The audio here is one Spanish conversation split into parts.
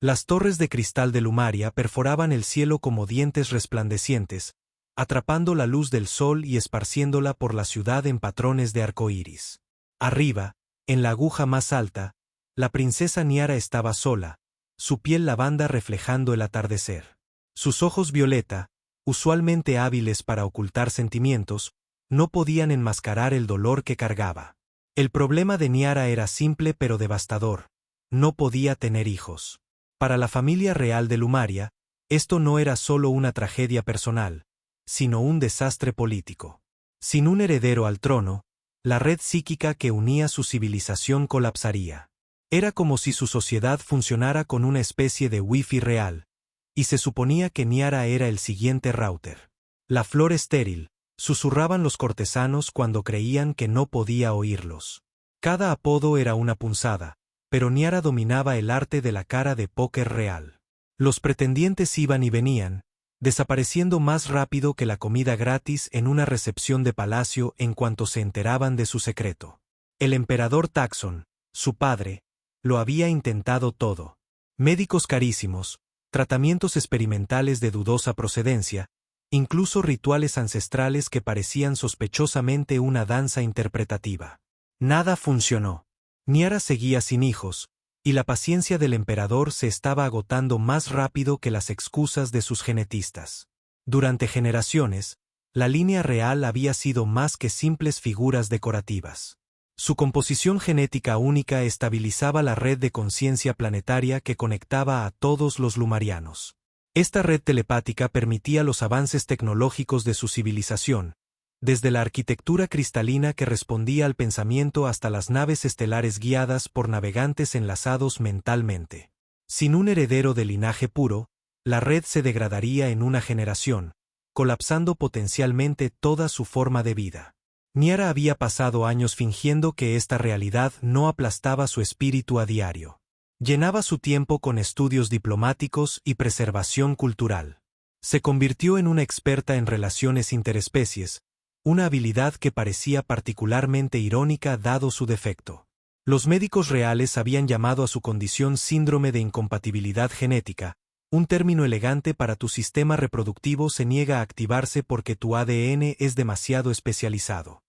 Las torres de cristal de Lumaria perforaban el cielo como dientes resplandecientes, atrapando la luz del sol y esparciéndola por la ciudad en patrones de arcoíris. Arriba, en la aguja más alta, la princesa Niara estaba sola, su piel lavanda reflejando el atardecer. Sus ojos violeta, usualmente hábiles para ocultar sentimientos, no podían enmascarar el dolor que cargaba. El problema de Niara era simple pero devastador: no podía tener hijos. Para la familia real de Lumaria, esto no era solo una tragedia personal, sino un desastre político. Sin un heredero al trono, la red psíquica que unía su civilización colapsaría. Era como si su sociedad funcionara con una especie de wifi real, y se suponía que Niara era el siguiente router. La flor estéril, susurraban los cortesanos cuando creían que no podía oírlos. Cada apodo era una punzada, pero Niara dominaba el arte de la cara de póker real. Los pretendientes iban y venían, desapareciendo más rápido que la comida gratis en una recepción de palacio en cuanto se enteraban de su secreto. El emperador Taxon, su padre, lo había intentado todo. Médicos carísimos, tratamientos experimentales de dudosa procedencia, incluso rituales ancestrales que parecían sospechosamente una danza interpretativa. Nada funcionó. Niara seguía sin hijos, y la paciencia del emperador se estaba agotando más rápido que las excusas de sus genetistas. Durante generaciones, la línea real había sido más que simples figuras decorativas. Su composición genética única estabilizaba la red de conciencia planetaria que conectaba a todos los lumarianos. Esta red telepática permitía los avances tecnológicos de su civilización, desde la arquitectura cristalina que respondía al pensamiento hasta las naves estelares guiadas por navegantes enlazados mentalmente. Sin un heredero de linaje puro, la red se degradaría en una generación, colapsando potencialmente toda su forma de vida. Niara había pasado años fingiendo que esta realidad no aplastaba su espíritu a diario. Llenaba su tiempo con estudios diplomáticos y preservación cultural. Se convirtió en una experta en relaciones interespecies, una habilidad que parecía particularmente irónica dado su defecto. Los médicos reales habían llamado a su condición síndrome de incompatibilidad genética, un término elegante para tu sistema reproductivo se niega a activarse porque tu ADN es demasiado especializado.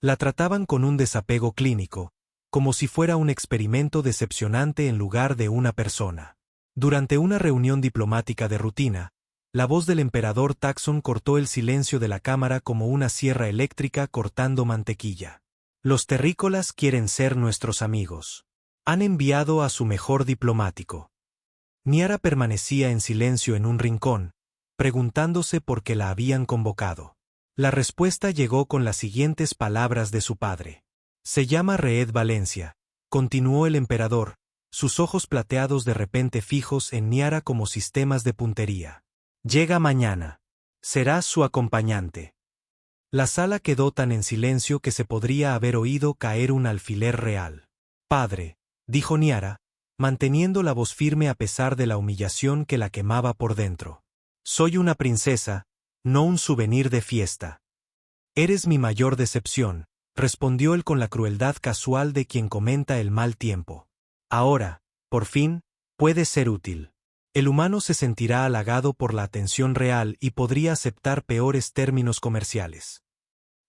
La trataban con un desapego clínico, como si fuera un experimento decepcionante en lugar de una persona. Durante una reunión diplomática de rutina, la voz del emperador Taxon cortó el silencio de la cámara como una sierra eléctrica cortando mantequilla. Los terrícolas quieren ser nuestros amigos. Han enviado a su mejor diplomático. Niara permanecía en silencio en un rincón, preguntándose por qué la habían convocado. La respuesta llegó con las siguientes palabras de su padre. Se llama Reed Valencia, continuó el emperador, sus ojos plateados de repente fijos en Niara como sistemas de puntería. Llega mañana. Serás su acompañante. La sala quedó tan en silencio que se podría haber oído caer un alfiler real. Padre, dijo Niara, manteniendo la voz firme a pesar de la humillación que la quemaba por dentro. Soy una princesa, no un souvenir de fiesta. Eres mi mayor decepción, respondió él con la crueldad casual de quien comenta el mal tiempo. Ahora, por fin, puedes ser útil. El humano se sentirá halagado por la atención real y podría aceptar peores términos comerciales.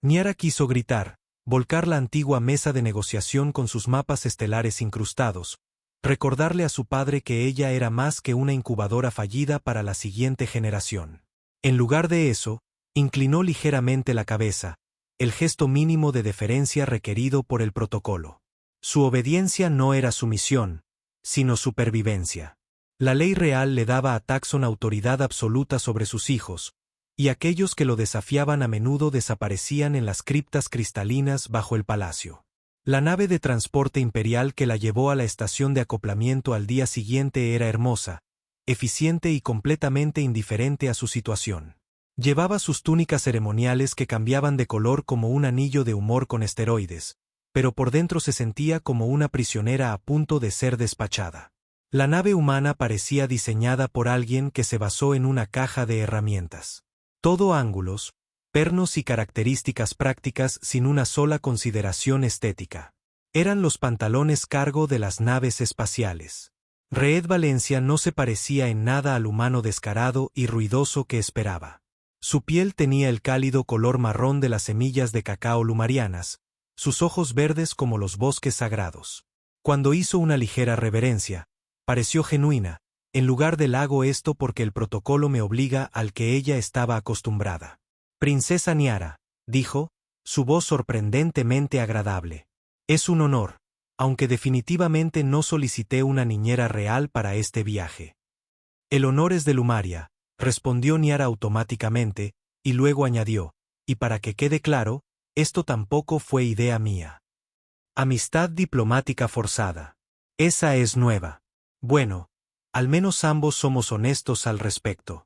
Niara quiso gritar, volcar la antigua mesa de negociación con sus mapas estelares incrustados, recordarle a su padre que ella era más que una incubadora fallida para la siguiente generación. En lugar de eso, inclinó ligeramente la cabeza, el gesto mínimo de deferencia requerido por el protocolo. Su obediencia no era sumisión, sino supervivencia. La ley real le daba a Taxon autoridad absoluta sobre sus hijos, y aquellos que lo desafiaban a menudo desaparecían en las criptas cristalinas bajo el palacio. La nave de transporte imperial que la llevó a la estación de acoplamiento al día siguiente era hermosa, eficiente y completamente indiferente a su situación. Llevaba sus túnicas ceremoniales que cambiaban de color como un anillo de humor con esteroides, pero por dentro se sentía como una prisionera a punto de ser despachada. La nave humana parecía diseñada por alguien que se basó en una caja de herramientas. Todo ángulos, pernos y características prácticas sin una sola consideración estética. Eran los pantalones cargo de las naves espaciales. Reed Valencia no se parecía en nada al humano descarado y ruidoso que esperaba. Su piel tenía el cálido color marrón de las semillas de cacao lumarianas, sus ojos verdes como los bosques sagrados. Cuando hizo una ligera reverencia, pareció genuina, en lugar del hago esto porque el protocolo me obliga al que ella estaba acostumbrada. Princesa Niara, dijo, su voz sorprendentemente agradable. Es un honor, aunque definitivamente no solicité una niñera real para este viaje. El honor es de Lumaria, respondió Niara automáticamente, y luego añadió, y para que quede claro, esto tampoco fue idea mía. Amistad diplomática forzada. Esa es nueva. Bueno, al menos ambos somos honestos al respecto.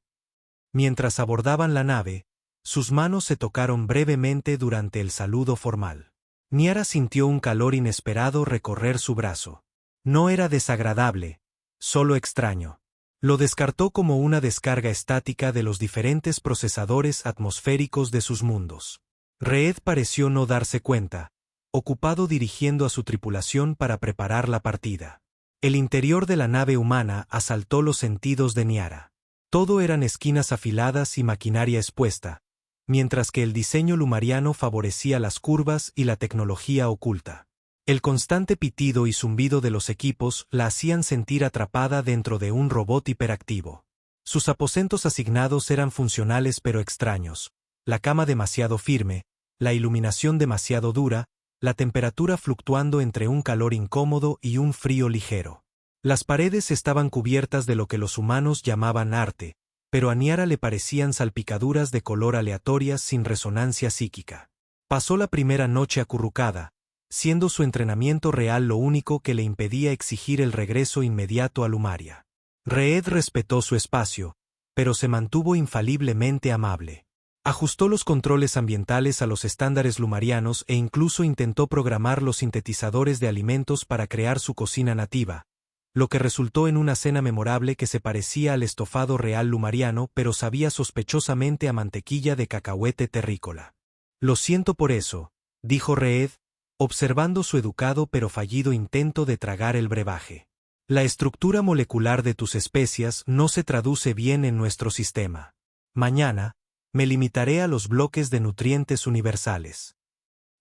Mientras abordaban la nave, sus manos se tocaron brevemente durante el saludo formal. Niara sintió un calor inesperado recorrer su brazo. No era desagradable, solo extraño. Lo descartó como una descarga estática de los diferentes procesadores atmosféricos de sus mundos. Reed pareció no darse cuenta, ocupado dirigiendo a su tripulación para preparar la partida. El interior de la nave humana asaltó los sentidos de Niara. Todo eran esquinas afiladas y maquinaria expuesta, mientras que el diseño lumariano favorecía las curvas y la tecnología oculta. El constante pitido y zumbido de los equipos la hacían sentir atrapada dentro de un robot hiperactivo. Sus aposentos asignados eran funcionales pero extraños, la cama demasiado firme, la iluminación demasiado dura, la temperatura fluctuando entre un calor incómodo y un frío ligero. Las paredes estaban cubiertas de lo que los humanos llamaban arte, pero a Niara le parecían salpicaduras de color aleatorias sin resonancia psíquica. Pasó la primera noche acurrucada, siendo su entrenamiento real lo único que le impedía exigir el regreso inmediato a Lumaria. Reed respetó su espacio, pero se mantuvo infaliblemente amable. Ajustó los controles ambientales a los estándares lumarianos e incluso intentó programar los sintetizadores de alimentos para crear su cocina nativa, lo que resultó en una cena memorable que se parecía al estofado real lumariano pero sabía sospechosamente a mantequilla de cacahuete terrícola. Lo siento por eso, dijo Reed, observando su educado pero fallido intento de tragar el brebaje. La estructura molecular de tus especias no se traduce bien en nuestro sistema. Mañana, me limitaré a los bloques de nutrientes universales.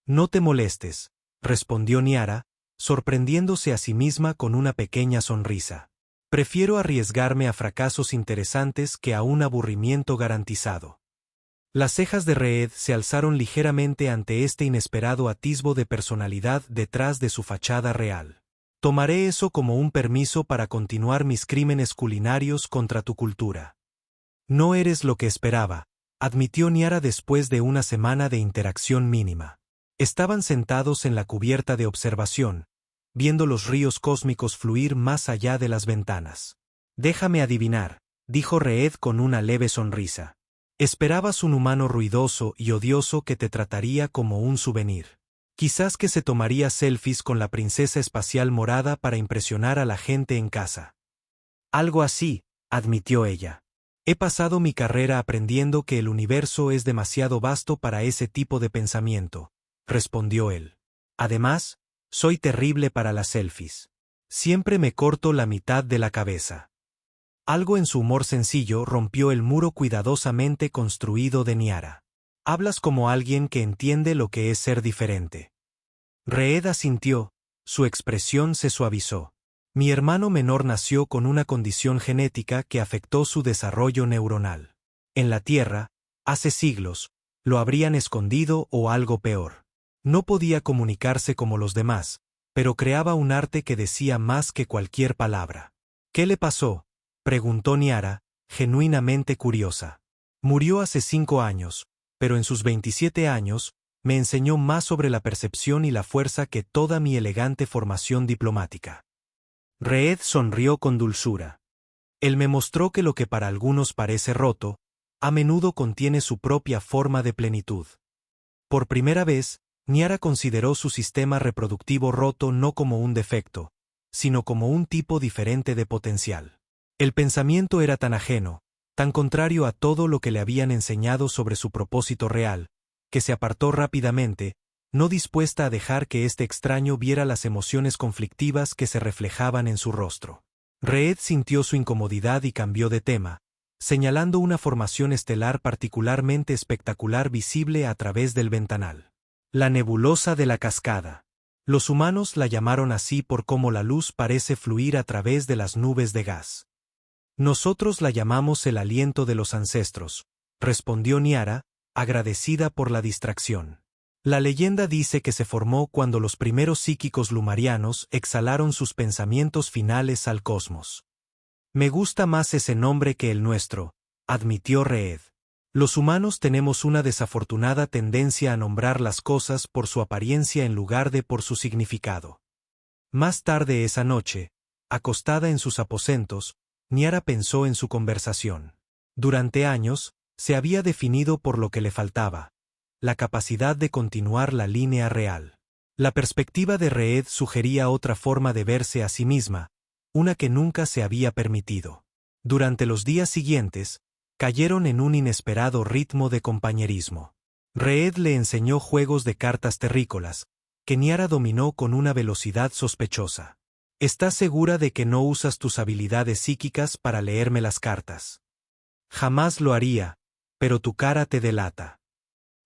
No te molestes, respondió Niara, sorprendiéndose a sí misma con una pequeña sonrisa. Prefiero arriesgarme a fracasos interesantes que a un aburrimiento garantizado. Las cejas de Reed se alzaron ligeramente ante este inesperado atisbo de personalidad detrás de su fachada real. Tomaré eso como un permiso para continuar mis crímenes culinarios contra tu cultura. No eres lo que esperaba, admitió Niara después de una semana de interacción mínima. Estaban sentados en la cubierta de observación, viendo los ríos cósmicos fluir más allá de las ventanas. Déjame adivinar, dijo Reed con una leve sonrisa. Esperabas un humano ruidoso y odioso que te trataría como un souvenir. Quizás que se tomaría selfies con la princesa espacial morada para impresionar a la gente en casa. Algo así, admitió ella. He pasado mi carrera aprendiendo que el universo es demasiado vasto para ese tipo de pensamiento, respondió él. Además, soy terrible para las selfies. Siempre me corto la mitad de la cabeza. Algo en su humor sencillo rompió el muro cuidadosamente construido de Niara. Hablas como alguien que entiende lo que es ser diferente. Reed asintió, su expresión se suavizó. Mi hermano menor nació con una condición genética que afectó su desarrollo neuronal. En la Tierra, hace siglos, lo habrían escondido o algo peor. No podía comunicarse como los demás, pero creaba un arte que decía más que cualquier palabra. ¿Qué le pasó?, preguntó Niara, genuinamente curiosa. Murió hace 5 años, pero en sus 27 años, me enseñó más sobre la percepción y la fuerza que toda mi elegante formación diplomática. Reed sonrió con dulzura. Él me mostró que lo que para algunos parece roto, a menudo contiene su propia forma de plenitud. Por primera vez, Niara consideró su sistema reproductivo roto no como un defecto, sino como un tipo diferente de potencial. El pensamiento era tan ajeno, tan contrario a todo lo que le habían enseñado sobre su propósito real, que se apartó rápidamente, no dispuesta a dejar que este extraño viera las emociones conflictivas que se reflejaban en su rostro. Reed sintió su incomodidad y cambió de tema, señalando una formación estelar particularmente espectacular visible a través del ventanal. La nebulosa de la cascada. Los humanos la llamaron así por cómo la luz parece fluir a través de las nubes de gas. Nosotros la llamamos el aliento de los ancestros, respondió Niara, agradecida por la distracción. La leyenda dice que se formó cuando los primeros psíquicos lumarianos exhalaron sus pensamientos finales al cosmos. Me gusta más ese nombre que el nuestro, admitió Reed. Los humanos tenemos una desafortunada tendencia a nombrar las cosas por su apariencia en lugar de por su significado. Más tarde esa noche, acostada en sus aposentos, Niara pensó en su conversación. Durante años, se había definido por lo que le faltaba: la capacidad de continuar la línea real. La perspectiva de Reed sugería otra forma de verse a sí misma, una que nunca se había permitido. Durante los días siguientes, cayeron en un inesperado ritmo de compañerismo. Reed le enseñó juegos de cartas terrícolas, que Niara dominó con una velocidad sospechosa. ¿Estás segura de que no usas tus habilidades psíquicas para leerme las cartas? Jamás lo haría, pero tu cara te delata.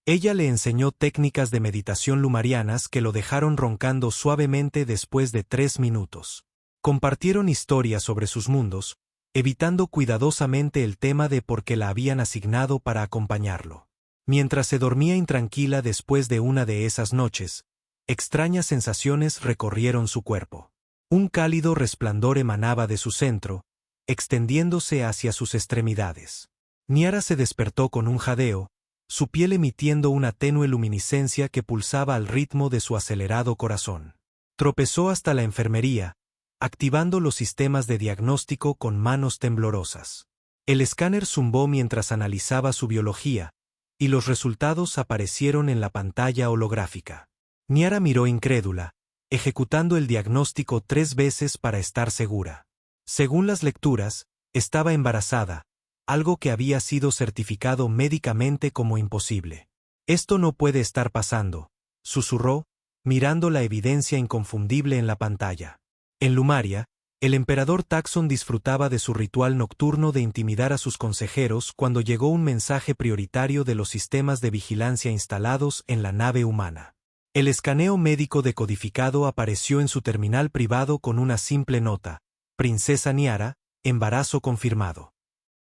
Ella le enseñó técnicas de meditación lumarianas que lo dejaron roncando suavemente después de 3 minutos. Compartieron historias sobre sus mundos, evitando cuidadosamente el tema de por qué la habían asignado para acompañarlo. Mientras se dormía intranquila después de una de esas noches, extrañas sensaciones recorrieron su cuerpo. Un cálido resplandor emanaba de su centro, extendiéndose hacia sus extremidades. Niara se despertó con un jadeo, su piel emitiendo una tenue luminiscencia que pulsaba al ritmo de su acelerado corazón. Tropezó hasta la enfermería, activando los sistemas de diagnóstico con manos temblorosas. El escáner zumbó mientras analizaba su biología, y los resultados aparecieron en la pantalla holográfica. Niara miró incrédula, ejecutando el diagnóstico 3 veces para estar segura. Según las lecturas, estaba embarazada, algo que había sido certificado médicamente como imposible. Esto no puede estar pasando, susurró, mirando la evidencia inconfundible en la pantalla. En Lumaria, el emperador Taxon disfrutaba de su ritual nocturno de intimidar a sus consejeros cuando llegó un mensaje prioritario de los sistemas de vigilancia instalados en la nave humana. El escaneo médico decodificado apareció en su terminal privado con una simple nota: Princesa Niara, embarazo confirmado.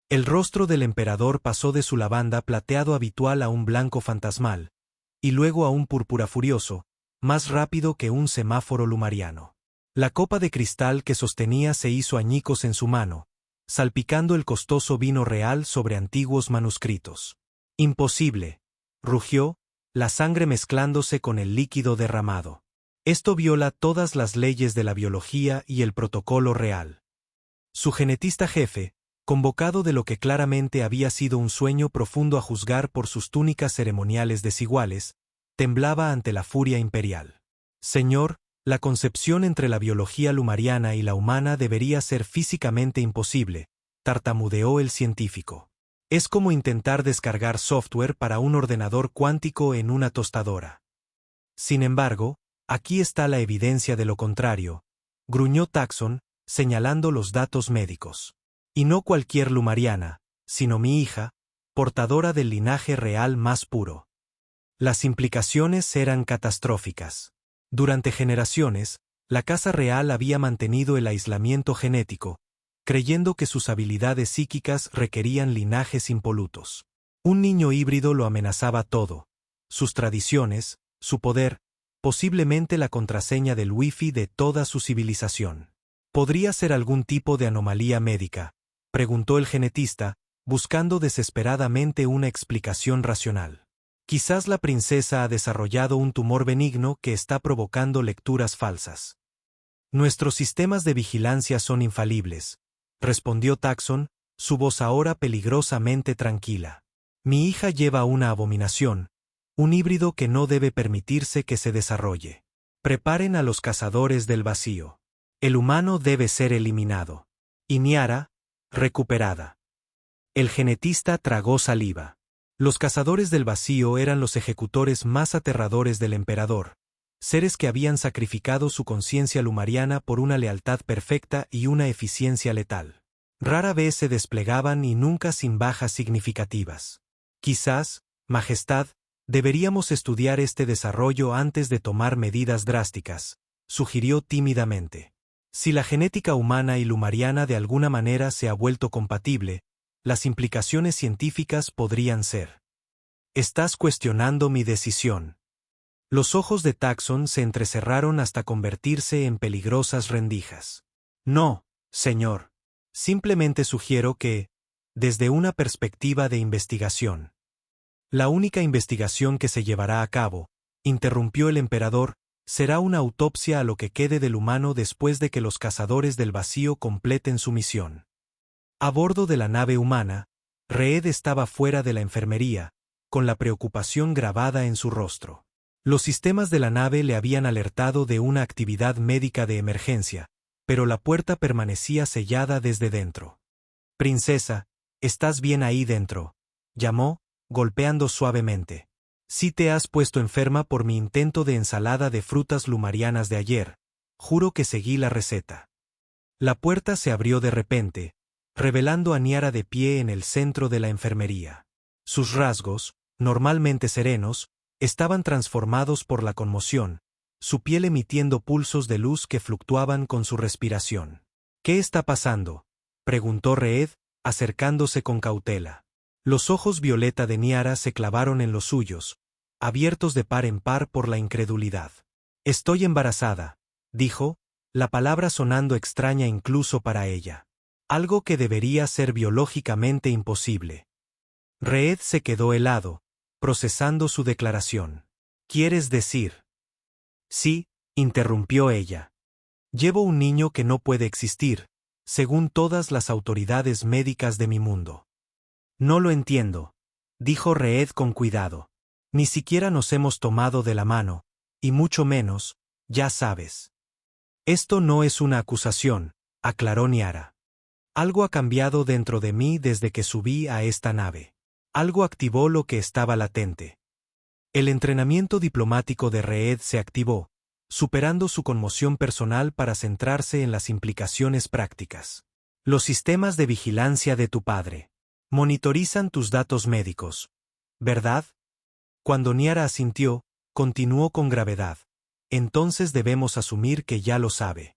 El rostro del emperador pasó de su lavanda plateado habitual a un blanco fantasmal, y luego a un púrpura furioso, más rápido que un semáforo lumariano. La copa de cristal que sostenía se hizo añicos en su mano, salpicando el costoso vino real sobre antiguos manuscritos. Imposible, rugió, la sangre mezclándose con el líquido derramado. Esto viola todas las leyes de la biología y el protocolo real. Su genetista jefe, convocado de lo que claramente había sido un sueño profundo a juzgar por sus túnicas ceremoniales desiguales, temblaba ante la furia imperial. Señor, la concepción entre la biología lumariana y la humana debería ser físicamente imposible, tartamudeó el científico. Es como intentar descargar software para un ordenador cuántico en una tostadora. Sin embargo, aquí está la evidencia de lo contrario, gruñó Taxon, señalando los datos médicos. Y no cualquier lumariana, sino mi hija, portadora del linaje real más puro. Las implicaciones eran catastróficas. Durante generaciones, la Casa Real había mantenido el aislamiento genético, creyendo que sus habilidades psíquicas requerían linajes impolutos. Un niño híbrido lo amenazaba todo: sus tradiciones, su poder, posiblemente la contraseña del Wi-Fi de toda su civilización. ¿Podría ser algún tipo de anomalía médica?, preguntó el genetista, buscando desesperadamente una explicación racional. Quizás la princesa ha desarrollado un tumor benigno que está provocando lecturas falsas. Nuestros sistemas de vigilancia son infalibles, respondió Taxon, su voz ahora peligrosamente tranquila. Mi hija lleva una abominación, un híbrido que no debe permitirse que se desarrolle. Preparen a los cazadores del vacío. El humano debe ser eliminado. Y Niara, recuperada. El genetista tragó saliva. Los cazadores del vacío eran los ejecutores más aterradores del emperador, seres que habían sacrificado su conciencia lumariana por una lealtad perfecta y una eficiencia letal. Rara vez se desplegaban y nunca sin bajas significativas. Quizás, Majestad, deberíamos estudiar este desarrollo antes de tomar medidas drásticas, sugirió tímidamente. Si la genética humana y lumariana de alguna manera se ha vuelto compatible, las implicaciones científicas podrían ser. Estás cuestionando mi decisión. Los ojos de Taxon se entrecerraron hasta convertirse en peligrosas rendijas. No, señor. Simplemente sugiero que, desde una perspectiva de investigación. La única investigación que se llevará a cabo, interrumpió el emperador, será una autopsia a lo que quede del humano después de que los cazadores del vacío completen su misión. A bordo de la nave humana, Reed estaba fuera de la enfermería, con la preocupación grabada en su rostro. Los sistemas de la nave le habían alertado de una actividad médica de emergencia, pero la puerta permanecía sellada desde dentro. «Princesa, ¿estás bien ahí dentro?», llamó, golpeando suavemente. «Sí te has puesto enferma por mi intento de ensalada de frutas lumarianas de ayer. Juro que seguí la receta». La puerta se abrió de repente, revelando a Niara de pie en el centro de la enfermería. Sus rasgos, normalmente serenos, estaban transformados por la conmoción, su piel emitiendo pulsos de luz que fluctuaban con su respiración. «¿Qué está pasando?», preguntó Reed, acercándose con cautela. Los ojos violeta de Niara se clavaron en los suyos, abiertos de par en par por la incredulidad. «Estoy embarazada», dijo, la palabra sonando extraña incluso para ella. Algo que debería ser biológicamente imposible. Reed se quedó helado, procesando su declaración. «¿Quieres decir?» «Sí», interrumpió ella. «Llevo un niño que no puede existir, según todas las autoridades médicas de mi mundo». «No lo entiendo», dijo Reed con cuidado. «Ni siquiera nos hemos tomado de la mano, y mucho menos, ya sabes». «Esto no es una acusación», aclaró Niara. «Algo ha cambiado dentro de mí desde que subí a esta nave. Algo activó lo que estaba latente». El entrenamiento diplomático de Reed se activó, superando su conmoción personal para centrarse en las implicaciones prácticas. «Los sistemas de vigilancia de tu padre monitorizan tus datos médicos, ¿verdad?». Cuando Niara asintió, continuó con gravedad. «Entonces debemos asumir que ya lo sabe».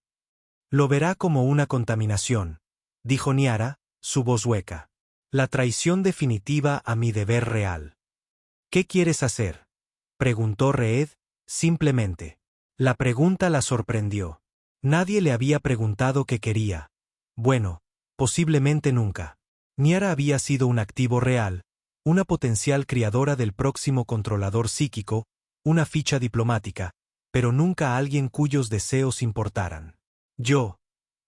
«Lo verá como una contaminación», dijo Niara, su voz hueca. «La traición definitiva a mi deber real». «¿Qué quieres hacer?», preguntó Reed, simplemente. La pregunta la sorprendió. Nadie le había preguntado qué quería. Bueno, posiblemente nunca. Niara había sido un activo real, una potencial criadora del próximo controlador psíquico, una ficha diplomática, pero nunca alguien cuyos deseos importaran. «Yo»,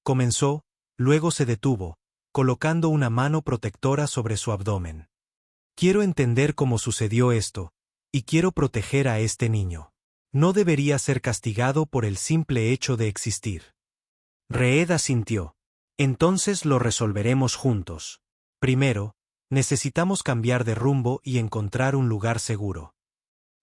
comenzó, luego se detuvo, colocando una mano protectora sobre su abdomen. «Quiero entender cómo sucedió esto, y quiero proteger a este niño. No debería ser castigado por el simple hecho de existir». Reed asintió. «Entonces lo resolveremos juntos. Primero, necesitamos cambiar de rumbo y encontrar un lugar seguro».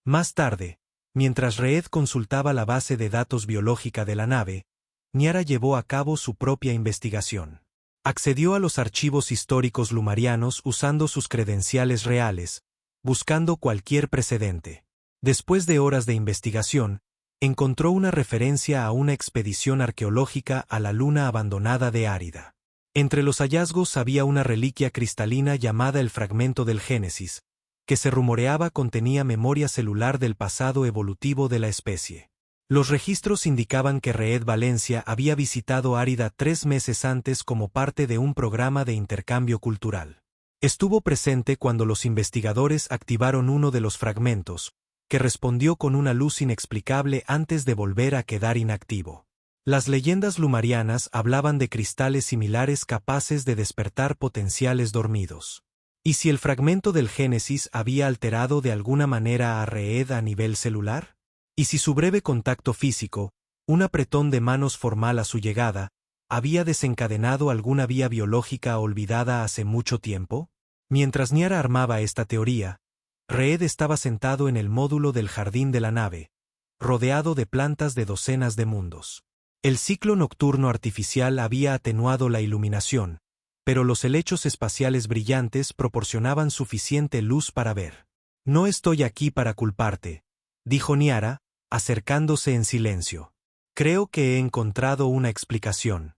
Más tarde, mientras Reed consultaba la base de datos biológica de la nave, Niara llevó a cabo su propia investigación. Accedió a los archivos históricos lumarianos usando sus credenciales reales, buscando cualquier precedente. Después de horas de investigación, encontró una referencia a una expedición arqueológica a la luna abandonada de Árida. Entre los hallazgos había una reliquia cristalina llamada el fragmento del Génesis, que se rumoreaba contenía memoria celular del pasado evolutivo de la especie. Los registros indicaban que Reed Valencia había visitado Árida 3 meses antes como parte de un programa de intercambio cultural. Estuvo presente cuando los investigadores activaron uno de los fragmentos, que respondió con una luz inexplicable antes de volver a quedar inactivo. Las leyendas lumarianas hablaban de cristales similares capaces de despertar potenciales dormidos. ¿Y si el fragmento del Génesis había alterado de alguna manera a Reed a nivel celular? ¿Y si su breve contacto físico, un apretón de manos formal a su llegada, había desencadenado alguna vía biológica olvidada hace mucho tiempo? Mientras Niara armaba esta teoría, Reed estaba sentado en el módulo del jardín de la nave, rodeado de plantas de docenas de mundos. El ciclo nocturno artificial había atenuado la iluminación, pero los helechos espaciales brillantes proporcionaban suficiente luz para ver. No estoy aquí para culparte, dijo Niara, acercándose en silencio. Creo que he encontrado una explicación.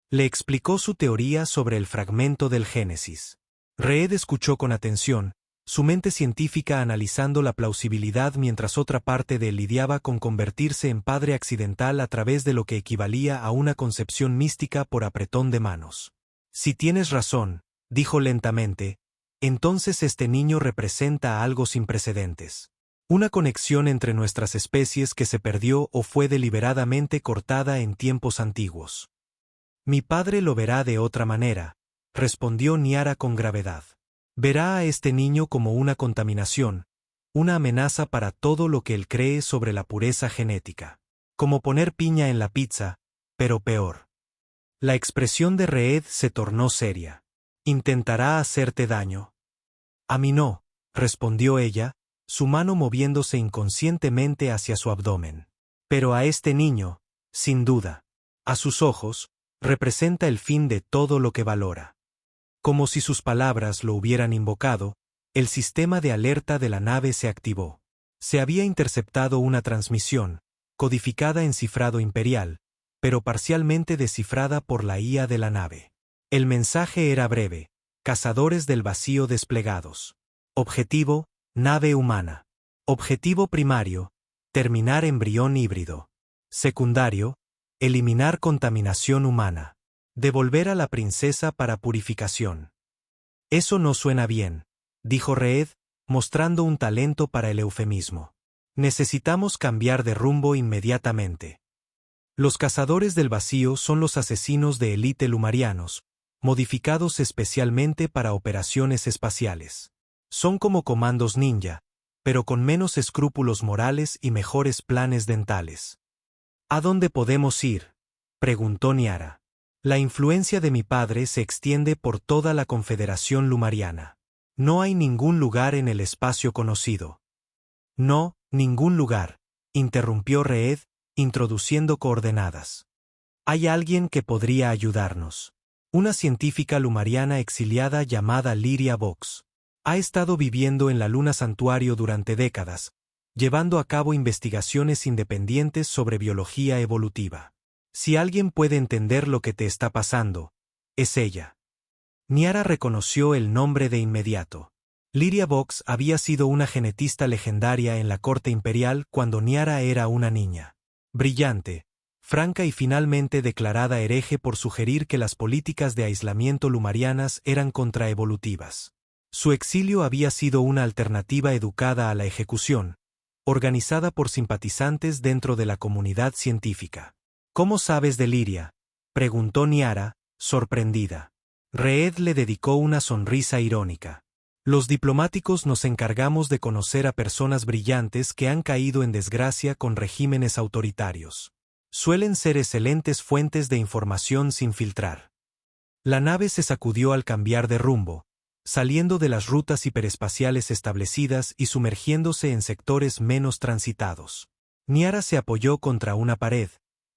Le explicó su teoría sobre el fragmento del Génesis. Reed escuchó con atención, su mente científica analizando la plausibilidad mientras otra parte de él lidiaba con convertirse en padre accidental a través de lo que equivalía a una concepción mística por apretón de manos. Si tienes razón, dijo lentamente, entonces este niño representa algo sin precedentes. Una conexión entre nuestras especies que se perdió o fue deliberadamente cortada en tiempos antiguos. Mi padre lo verá de otra manera, respondió Niara con gravedad. Verá a este niño como una contaminación, una amenaza para todo lo que él cree sobre la pureza genética. Como poner piña en la pizza, pero peor. La expresión de Reed se tornó seria. ¿Intentará hacerte daño? A mí no, respondió ella, su mano moviéndose inconscientemente hacia su abdomen. Pero a este niño, sin duda. A sus ojos, representa el fin de todo lo que valora. Como si sus palabras lo hubieran invocado, el sistema de alerta de la nave se activó. Se había interceptado una transmisión, codificada en cifrado imperial, pero parcialmente descifrada por la IA de la nave. El mensaje era breve: cazadores del vacío desplegados. Objetivo: nave humana. Objetivo primario: terminar embrión híbrido. Secundario: eliminar contaminación humana. Devolver a la princesa para purificación. Eso no suena bien, dijo Reed, mostrando un talento para el eufemismo. Necesitamos cambiar de rumbo inmediatamente. Los cazadores del vacío son los asesinos de élite lumarianos, modificados especialmente para operaciones espaciales. Son como comandos ninja, pero con menos escrúpulos morales y mejores planes dentales. ¿A dónde podemos ir?, preguntó Niara. La influencia de mi padre se extiende por toda la Confederación Lumariana. No hay ningún lugar en el espacio conocido. No, ningún lugar, interrumpió Reed, introduciendo coordenadas. Hay alguien que podría ayudarnos. Una científica lumariana exiliada llamada Lyria Vox. Ha estado viviendo en la Luna Santuario durante décadas, llevando a cabo investigaciones independientes sobre biología evolutiva. Si alguien puede entender lo que te está pasando, es ella. Niara reconoció el nombre de inmediato. Lyria Vox había sido una genetista legendaria en la corte imperial cuando Niara era una niña. Brillante, franca y finalmente declarada hereje por sugerir que las políticas de aislamiento lumarianas eran contraevolutivas. Su exilio había sido una alternativa educada a la ejecución, organizada por simpatizantes dentro de la comunidad científica. ¿Cómo sabes de Lyria?, preguntó Niara, sorprendida. Reed le dedicó una sonrisa irónica. Los diplomáticos nos encargamos de conocer a personas brillantes que han caído en desgracia con regímenes autoritarios. Suelen ser excelentes fuentes de información sin filtrar. La nave se sacudió al cambiar de rumbo, saliendo de las rutas hiperespaciales establecidas y sumergiéndose en sectores menos transitados. Niara se apoyó contra una pared,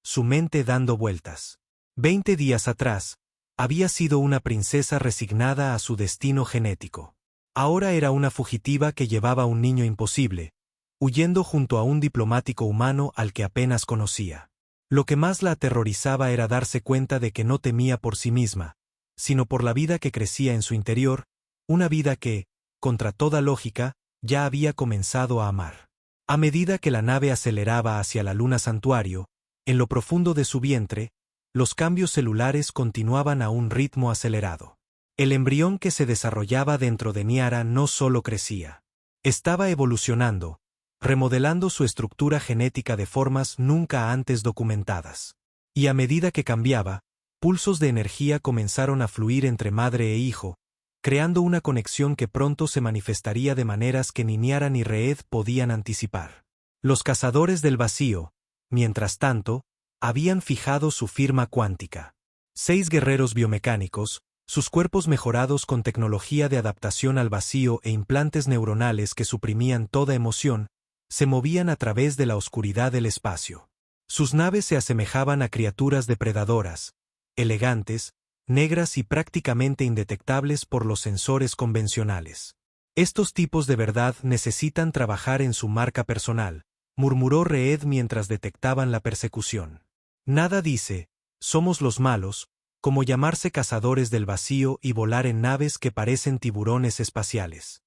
su mente dando vueltas. 20 días atrás, había sido una princesa resignada a su destino genético. Ahora era una fugitiva que llevaba un niño imposible, huyendo junto a un diplomático humano al que apenas conocía. Lo que más la aterrorizaba era darse cuenta de que no temía por sí misma, sino por la vida que crecía en su interior, una vida que, contra toda lógica, ya había comenzado a amar. A medida que la nave aceleraba hacia la Luna Santuario, en lo profundo de su vientre, los cambios celulares continuaban a un ritmo acelerado. El embrión que se desarrollaba dentro de Niara no solo crecía. Estaba evolucionando, remodelando su estructura genética de formas nunca antes documentadas. Y a medida que cambiaba, pulsos de energía comenzaron a fluir entre madre e hijo, creando una conexión que pronto se manifestaría de maneras que ni Niara ni Reed podían anticipar. Los cazadores del vacío, mientras tanto, habían fijado su firma cuántica. 6 guerreros biomecánicos, sus cuerpos mejorados con tecnología de adaptación al vacío e implantes neuronales que suprimían toda emoción, se movían a través de la oscuridad del espacio. Sus naves se asemejaban a criaturas depredadoras, elegantes, negras y prácticamente indetectables por los sensores convencionales. Estos tipos de verdad necesitan trabajar en su marca personal, murmuró Reed mientras detectaban la persecución. Nada dice, somos los malos, como llamarse cazadores del vacío y volar en naves que parecen tiburones espaciales.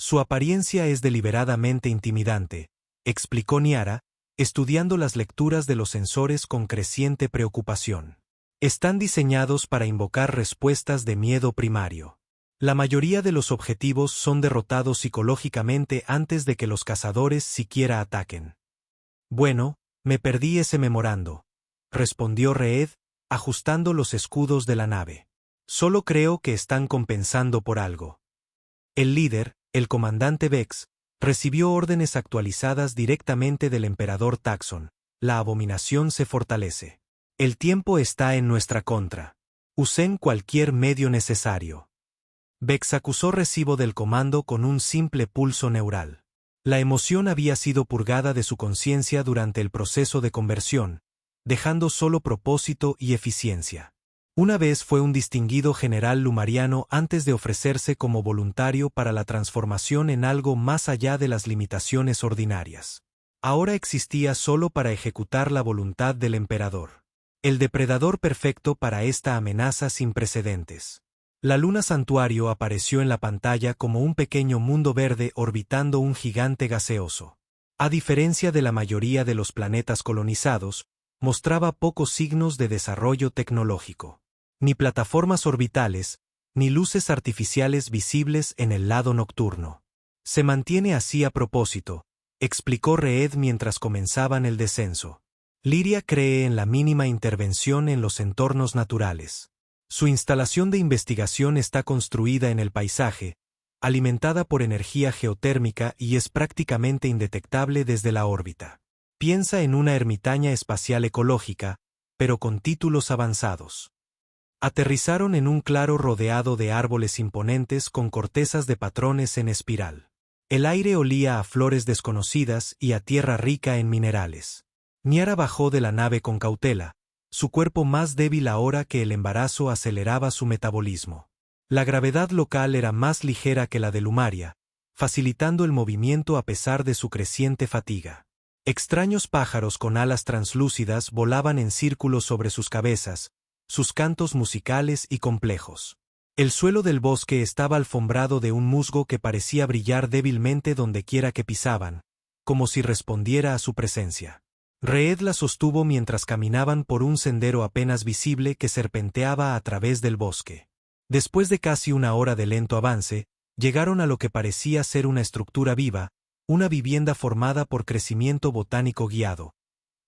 Su apariencia es deliberadamente intimidante, explicó Niara, estudiando las lecturas de los sensores con creciente preocupación. Están diseñados para invocar respuestas de miedo primario. La mayoría de los objetivos son derrotados psicológicamente antes de que los cazadores siquiera ataquen. Bueno, me perdí ese memorando, respondió Reed, ajustando los escudos de la nave. Solo creo que están compensando por algo. El líder, el comandante Vex, recibió órdenes actualizadas directamente del emperador Taxon. La abominación se fortalece. El tiempo está en nuestra contra. Usen cualquier medio necesario. Vex acusó recibo del comando con un simple pulso neural. La emoción había sido purgada de su conciencia durante el proceso de conversión, dejando solo propósito y eficiencia. Una vez fue un distinguido general lumariano antes de ofrecerse como voluntario para la transformación en algo más allá de las limitaciones ordinarias. Ahora existía solo para ejecutar la voluntad del emperador. El depredador perfecto para esta amenaza sin precedentes. La luna santuario apareció en la pantalla como un pequeño mundo verde orbitando un gigante gaseoso. A diferencia de la mayoría de los planetas colonizados, mostraba pocos signos de desarrollo tecnológico. Ni plataformas orbitales, ni luces artificiales visibles en el lado nocturno. Se mantiene así a propósito, explicó Reed mientras comenzaban el descenso. Lyria cree en la mínima intervención en los entornos naturales. Su instalación de investigación está construida en el paisaje, alimentada por energía geotérmica y es prácticamente indetectable desde la órbita. Piensa en una ermitaña espacial ecológica, pero con títulos avanzados. Aterrizaron en un claro rodeado de árboles imponentes con cortezas de patrones en espiral. El aire olía a flores desconocidas y a tierra rica en minerales. Niara bajó de la nave con cautela, su cuerpo más débil ahora que el embarazo aceleraba su metabolismo. La gravedad local era más ligera que la de Lumaria, facilitando el movimiento a pesar de su creciente fatiga. Extraños pájaros con alas translúcidas volaban en círculos sobre sus cabezas, sus cantos musicales y complejos. El suelo del bosque estaba alfombrado de un musgo que parecía brillar débilmente dondequiera que pisaban, como si respondiera a su presencia. Reed la sostuvo mientras caminaban por un sendero apenas visible que serpenteaba a través del bosque. Después de casi una hora de lento avance, llegaron a lo que parecía ser una estructura viva, una vivienda formada por crecimiento botánico guiado,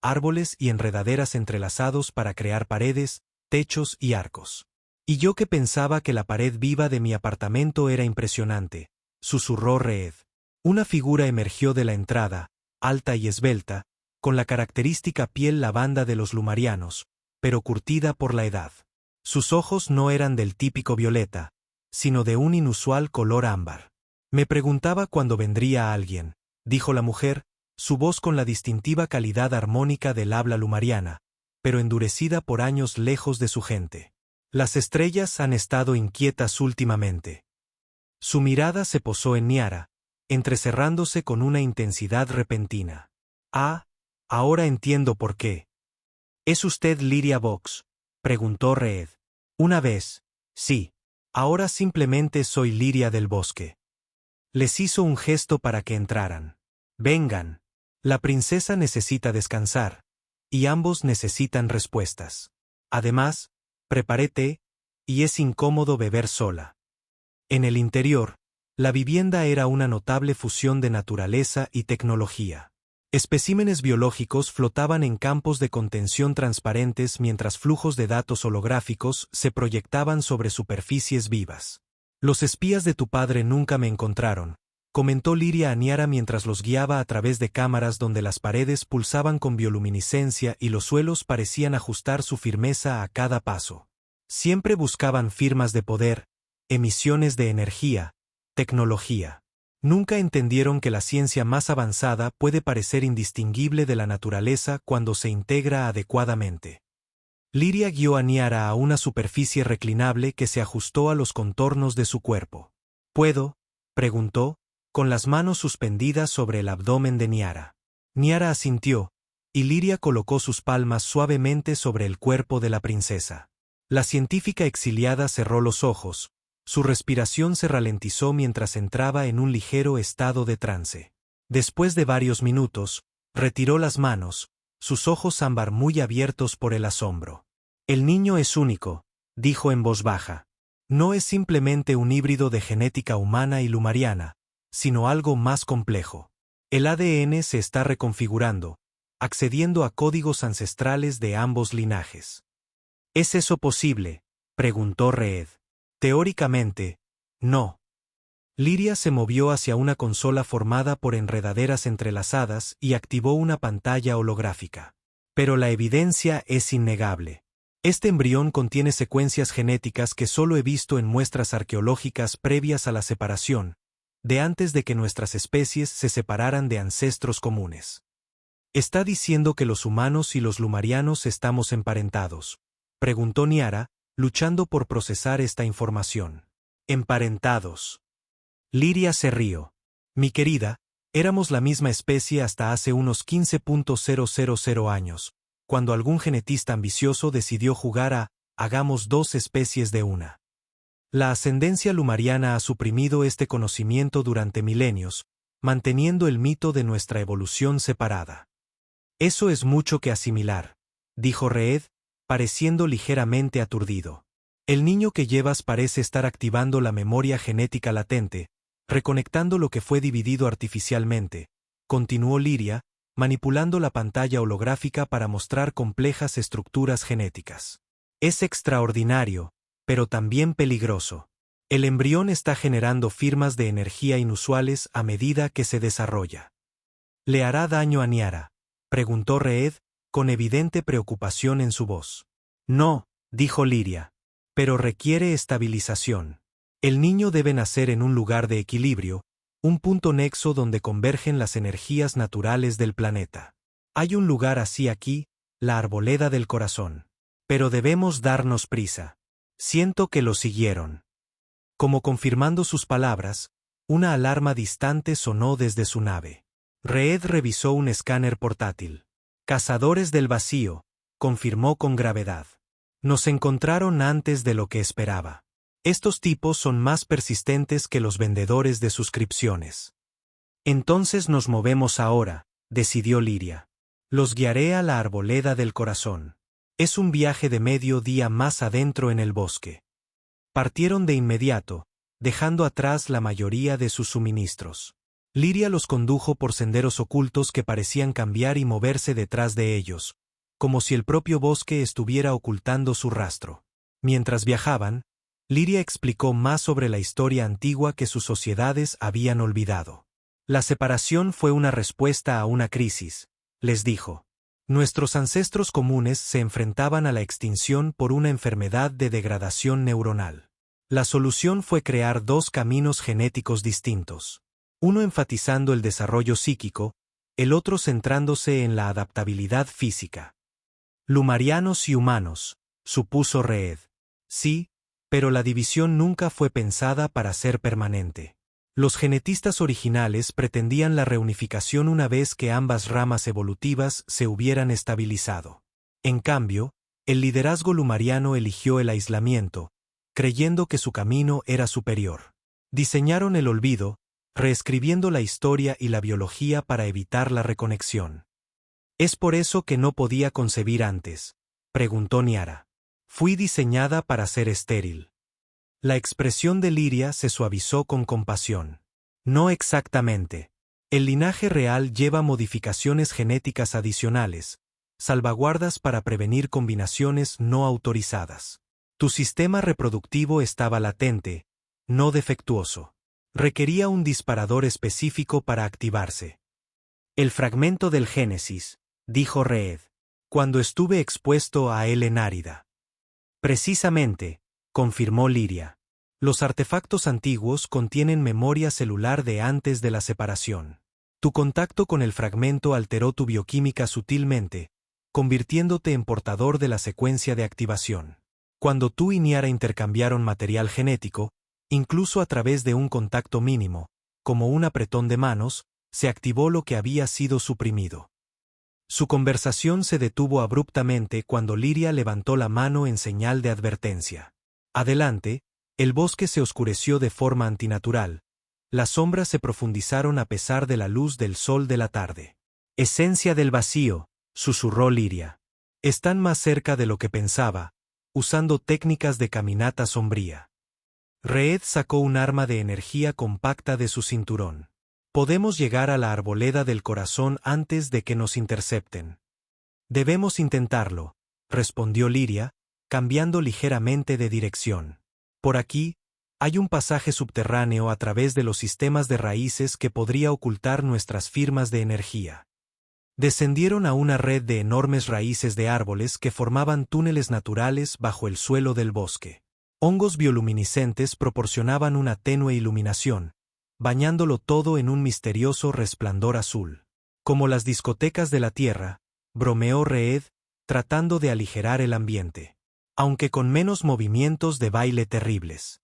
árboles y enredaderas entrelazados para crear paredes, techos y arcos. Y yo que pensaba que la pared viva de mi apartamento era impresionante, susurró Reed. Una figura emergió de la entrada, alta y esbelta, con la característica piel lavanda de los lumarianos, pero curtida por la edad. Sus ojos no eran del típico violeta, sino de un inusual color ámbar. Me preguntaba cuándo vendría alguien, dijo la mujer, su voz con la distintiva calidad armónica del habla lumariana, pero endurecida por años lejos de su gente. Las estrellas han estado inquietas últimamente. Su mirada se posó en Niara, entrecerrándose con una intensidad repentina. Ah, ahora entiendo por qué. ¿Es usted Lyria Vox?, preguntó Reed. Una vez, sí. Ahora simplemente soy Lyria del bosque. Les hizo un gesto para que entraran. Vengan. La princesa necesita descansar, y ambos necesitan respuestas. Además, preparé té, y es incómodo beber sola. En el interior, la vivienda era una notable fusión de naturaleza y tecnología. Especímenes biológicos flotaban en campos de contención transparentes mientras flujos de datos holográficos se proyectaban sobre superficies vivas. Los espías de tu padre nunca me encontraron, comentó Lyria a Niara mientras los guiaba a través de cámaras donde las paredes pulsaban con bioluminiscencia y los suelos parecían ajustar su firmeza a cada paso. Siempre buscaban firmas de poder, emisiones de energía, tecnología. Nunca entendieron que la ciencia más avanzada puede parecer indistinguible de la naturaleza cuando se integra adecuadamente. Liria guió a Niara a una superficie reclinable que se ajustó a los contornos de su cuerpo. ¿Puedo?, preguntó, con las manos suspendidas sobre el abdomen de Niara. Niara asintió, y Liria colocó sus palmas suavemente sobre el cuerpo de la princesa. La científica exiliada cerró los ojos, su respiración se ralentizó mientras entraba en un ligero estado de trance. Después de varios minutos, retiró las manos, sus ojos ámbar muy abiertos por el asombro. El niño es único, dijo en voz baja. No es simplemente un híbrido de genética humana y lumariana, sino algo más complejo. El ADN se está reconfigurando, accediendo a códigos ancestrales de ambos linajes. ¿Es eso posible?, preguntó Reed. Teóricamente, no. Liria se movió hacia una consola formada por enredaderas entrelazadas y activó una pantalla holográfica. Pero la evidencia es innegable. Este embrión contiene secuencias genéticas que solo he visto en muestras arqueológicas previas a la separación, de antes de que nuestras especies se separaran de ancestros comunes. ¿Está diciendo que los humanos y los lumarianos estamos emparentados?, preguntó Niara, luchando por procesar esta información. Emparentados. Liria se rió. Mi querida, éramos la misma especie hasta hace unos 15.000 años, cuando algún genetista ambicioso decidió jugar a hagamos dos especies de una. La ascendencia lumariana ha suprimido este conocimiento durante milenios, manteniendo el mito de nuestra evolución separada. Eso es mucho que asimilar, dijo Reed, pareciendo ligeramente aturdido. El niño que llevas parece estar activando la memoria genética latente, reconectando lo que fue dividido artificialmente, continuó Liria, manipulando la pantalla holográfica para mostrar complejas estructuras genéticas. Es extraordinario, pero también peligroso. El embrión está generando firmas de energía inusuales a medida que se desarrolla. ¿Le hará daño a Niara?, preguntó Reed, con evidente preocupación en su voz. No, dijo Liria, pero requiere estabilización. El niño debe nacer en un lugar de equilibrio, un punto nexo donde convergen las energías naturales del planeta. Hay un lugar así aquí, la arboleda del corazón. Pero debemos darnos prisa. Siento que lo siguieron. Como confirmando sus palabras, una alarma distante sonó desde su nave. Reed revisó un escáner portátil. Cazadores del vacío, confirmó con gravedad. Nos encontraron antes de lo que esperaba. Estos tipos son más persistentes que los vendedores de suscripciones. Entonces nos movemos ahora, decidió Liria. Los guiaré a la arboleda del corazón. Es un viaje de medio día más adentro en el bosque. Partieron de inmediato, dejando atrás la mayoría de sus suministros. Liria los condujo por senderos ocultos que parecían cambiar y moverse detrás de ellos, como si el propio bosque estuviera ocultando su rastro. Mientras viajaban, Liria explicó más sobre la historia antigua que sus sociedades habían olvidado. La separación fue una respuesta a una crisis, les dijo. Nuestros ancestros comunes se enfrentaban a la extinción por una enfermedad de degradación neuronal. La solución fue crear dos caminos genéticos distintos. Uno enfatizando el desarrollo psíquico, el otro centrándose en la adaptabilidad física. Lumarianos y humanos, supuso Reed. Sí, pero la división nunca fue pensada para ser permanente. Los genetistas originales pretendían la reunificación una vez que ambas ramas evolutivas se hubieran estabilizado. En cambio, el liderazgo lumariano eligió el aislamiento, creyendo que su camino era superior. Diseñaron el olvido, reescribiendo la historia y la biología para evitar la reconexión. ¿Es por eso que no podía concebir antes?, preguntó Niara. Fui diseñada para ser estéril. La expresión de Liria se suavizó con compasión. No exactamente. El linaje real lleva modificaciones genéticas adicionales, salvaguardas para prevenir combinaciones no autorizadas. Tu sistema reproductivo estaba latente, no defectuoso. Requería un disparador específico para activarse. El fragmento del Génesis, dijo Reed, cuando estuve expuesto a él en Árida. Precisamente, confirmó Liria. Los artefactos antiguos contienen memoria celular de antes de la separación. Tu contacto con el fragmento alteró tu bioquímica sutilmente, convirtiéndote en portador de la secuencia de activación. Cuando tú y Niara intercambiaron material genético, incluso a través de un contacto mínimo, como un apretón de manos, se activó lo que había sido suprimido. Su conversación se detuvo abruptamente cuando Lyria levantó la mano en señal de advertencia. Adelante, el bosque se oscureció de forma antinatural. Las sombras se profundizaron a pesar de la luz del sol de la tarde. Esencia del vacío, susurró Lyria. Están más cerca de lo que pensaba, usando técnicas de caminata sombría. Reed sacó un arma de energía compacta de su cinturón. Podemos llegar a la arboleda del corazón antes de que nos intercepten. Debemos intentarlo, respondió Lyria, cambiando ligeramente de dirección. Por aquí, hay un pasaje subterráneo a través de los sistemas de raíces que podría ocultar nuestras firmas de energía. Descendieron a una red de enormes raíces de árboles que formaban túneles naturales bajo el suelo del bosque. Hongos bioluminiscentes proporcionaban una tenue iluminación, bañándolo todo en un misterioso resplandor azul. Como las discotecas de la tierra, bromeó Reed, tratando de aligerar el ambiente. Aunque con menos movimientos de baile terribles.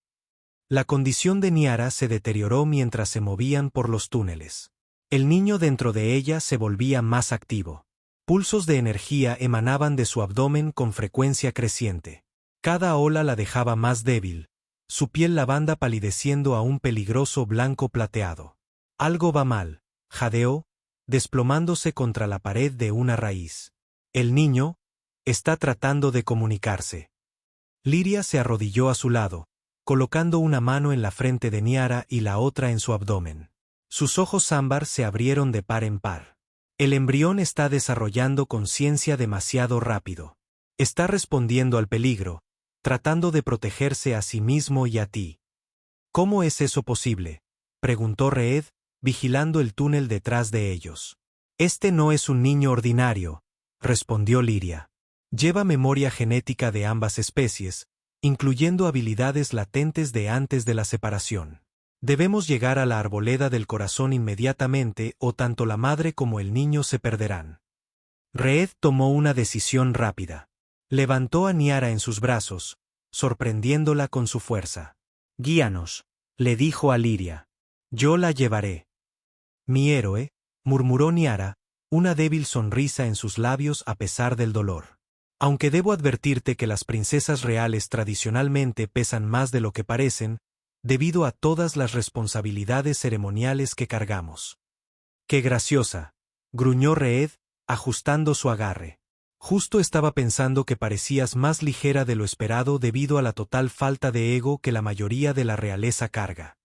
La condición de Niara se deterioró mientras se movían por los túneles. El niño dentro de ella se volvía más activo. Pulsos de energía emanaban de su abdomen con frecuencia creciente. Cada ola la dejaba más débil, su piel lavanda palideciendo a un peligroso blanco plateado. Algo va mal, jadeó, desplomándose contra la pared de una raíz. El niño está tratando de comunicarse. Lyria se arrodilló a su lado, colocando una mano en la frente de Niara y la otra en su abdomen. Sus ojos ámbar se abrieron de par en par. El embrión está desarrollando conciencia demasiado rápido. Está respondiendo al peligro, tratando de protegerse a sí mismo y a ti. ¿Cómo es eso posible?, preguntó Reed, vigilando el túnel detrás de ellos. Este no es un niño ordinario, respondió Lyria. Lleva memoria genética de ambas especies, incluyendo habilidades latentes de antes de la separación. Debemos llegar a la arboleda del corazón inmediatamente o tanto la madre como el niño se perderán. Reed tomó una decisión rápida. Levantó a Niara en sus brazos, sorprendiéndola con su fuerza. «Guíanos», le dijo a Lyria. «Yo la llevaré». «Mi héroe», murmuró Niara, una débil sonrisa en sus labios a pesar del dolor. «Aunque debo advertirte que las princesas reales tradicionalmente pesan más de lo que parecen, debido a todas las responsabilidades ceremoniales que cargamos». «Qué graciosa», gruñó Reed, ajustando su agarre. «Justo estaba pensando que parecías más ligera de lo esperado debido a la total falta de ego que la mayoría de la realeza carga».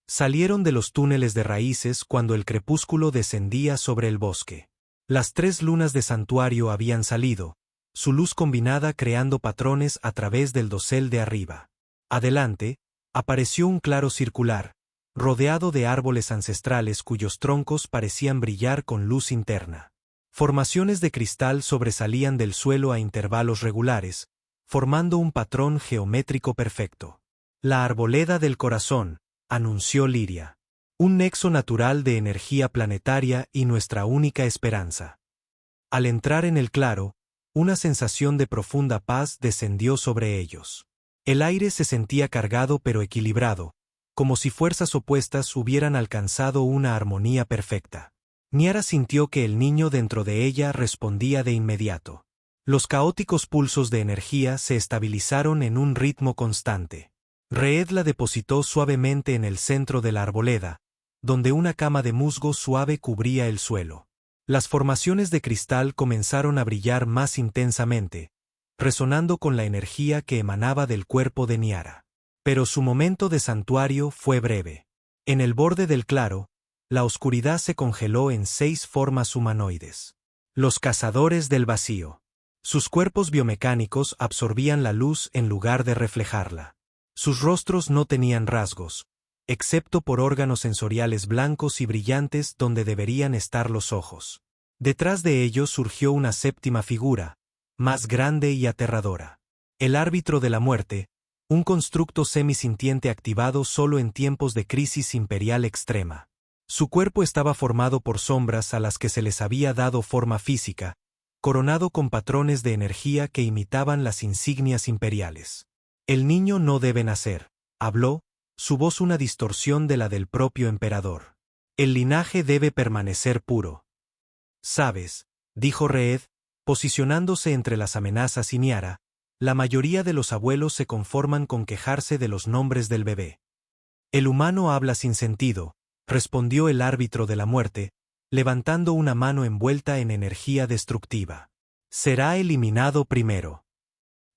Salieron de los túneles de raíces cuando el crepúsculo descendía sobre el bosque. Las 3 lunas de santuario habían salido, su luz combinada creando patrones a través del dosel de arriba. Adelante, apareció un claro circular, rodeado de árboles ancestrales cuyos troncos parecían brillar con luz interna. Formaciones de cristal sobresalían del suelo a intervalos regulares, formando un patrón geométrico perfecto. «La arboleda del corazón», anunció Lyria. «Un nexo natural de energía planetaria y nuestra única esperanza». Al entrar en el claro, una sensación de profunda paz descendió sobre ellos. El aire se sentía cargado pero equilibrado, como si fuerzas opuestas hubieran alcanzado una armonía perfecta. Niara sintió que el niño dentro de ella respondía de inmediato. Los caóticos pulsos de energía se estabilizaron en un ritmo constante. Reed la depositó suavemente en el centro de la arboleda, donde una cama de musgo suave cubría el suelo. Las formaciones de cristal comenzaron a brillar más intensamente, resonando con la energía que emanaba del cuerpo de Niara. Pero su momento de santuario fue breve. En el borde del claro, la oscuridad se congeló en 6 formas humanoides. Los cazadores del vacío. Sus cuerpos biomecánicos absorbían la luz en lugar de reflejarla. Sus rostros no tenían rasgos, excepto por órganos sensoriales blancos y brillantes donde deberían estar los ojos. Detrás de ellos surgió una 7ª figura, más grande y aterradora. El árbitro de la muerte, un constructo semisintiente activado solo en tiempos de crisis imperial extrema. Su cuerpo estaba formado por sombras a las que se les había dado forma física, coronado con patrones de energía que imitaban las insignias imperiales. El niño no debe nacer, habló, su voz una distorsión de la del propio emperador. El linaje debe permanecer puro. Sabes, dijo Reed, posicionándose entre las amenazas y Niara, la mayoría de los abuelos se conforman con quejarse de los nombres del bebé. El humano habla sin sentido, respondió el árbitro de la muerte, levantando una mano envuelta en energía destructiva. Será eliminado primero.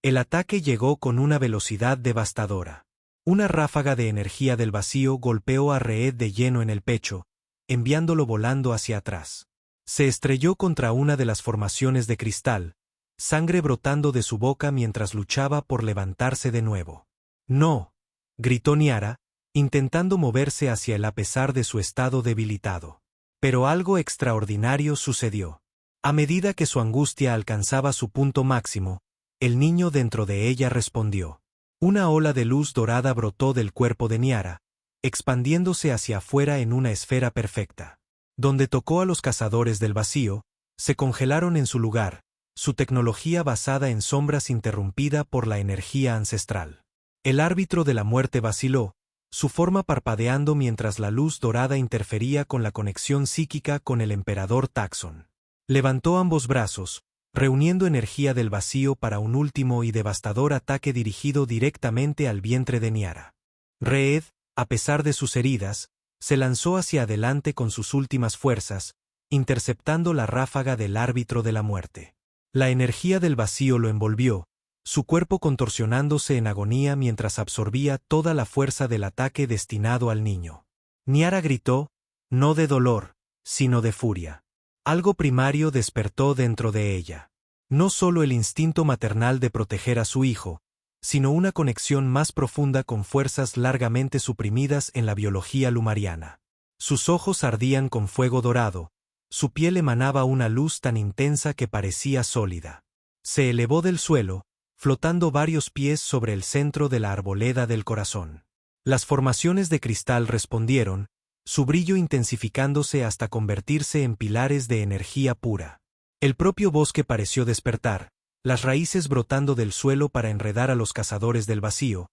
El ataque llegó con una velocidad devastadora. Una ráfaga de energía del vacío golpeó a Reed de lleno en el pecho, enviándolo volando hacia atrás. Se estrelló contra una de las formaciones de cristal, sangre brotando de su boca mientras luchaba por levantarse de nuevo. No, gritó Niara, intentando moverse hacia él a pesar de su estado debilitado. Pero algo extraordinario sucedió. A medida que su angustia alcanzaba su punto máximo, el niño dentro de ella respondió. Una ola de luz dorada brotó del cuerpo de Niara, expandiéndose hacia afuera en una esfera perfecta. Donde tocó a los cazadores del vacío, se congelaron en su lugar, su tecnología basada en sombras interrumpida por la energía ancestral. El árbitro de la muerte vaciló, su forma parpadeando mientras la luz dorada interfería con la conexión psíquica con el emperador Taxon. Levantó ambos brazos, reuniendo energía del vacío para un último y devastador ataque dirigido directamente al vientre de Niara. Reed, a pesar de sus heridas, se lanzó hacia adelante con sus últimas fuerzas, interceptando la ráfaga del árbitro de la muerte. La energía del vacío lo envolvió, su cuerpo contorsionándose en agonía mientras absorbía toda la fuerza del ataque destinado al niño. Niara gritó, no de dolor, sino de furia. Algo primario despertó dentro de ella. No solo el instinto maternal de proteger a su hijo, sino una conexión más profunda con fuerzas largamente suprimidas en la biología lumariana. Sus ojos ardían con fuego dorado, su piel emanaba una luz tan intensa que parecía sólida. Se elevó del suelo, flotando varios pies sobre el centro de la arboleda del corazón. Las formaciones de cristal respondieron, su brillo intensificándose hasta convertirse en pilares de energía pura. El propio bosque pareció despertar, las raíces brotando del suelo para enredar a los cazadores del vacío,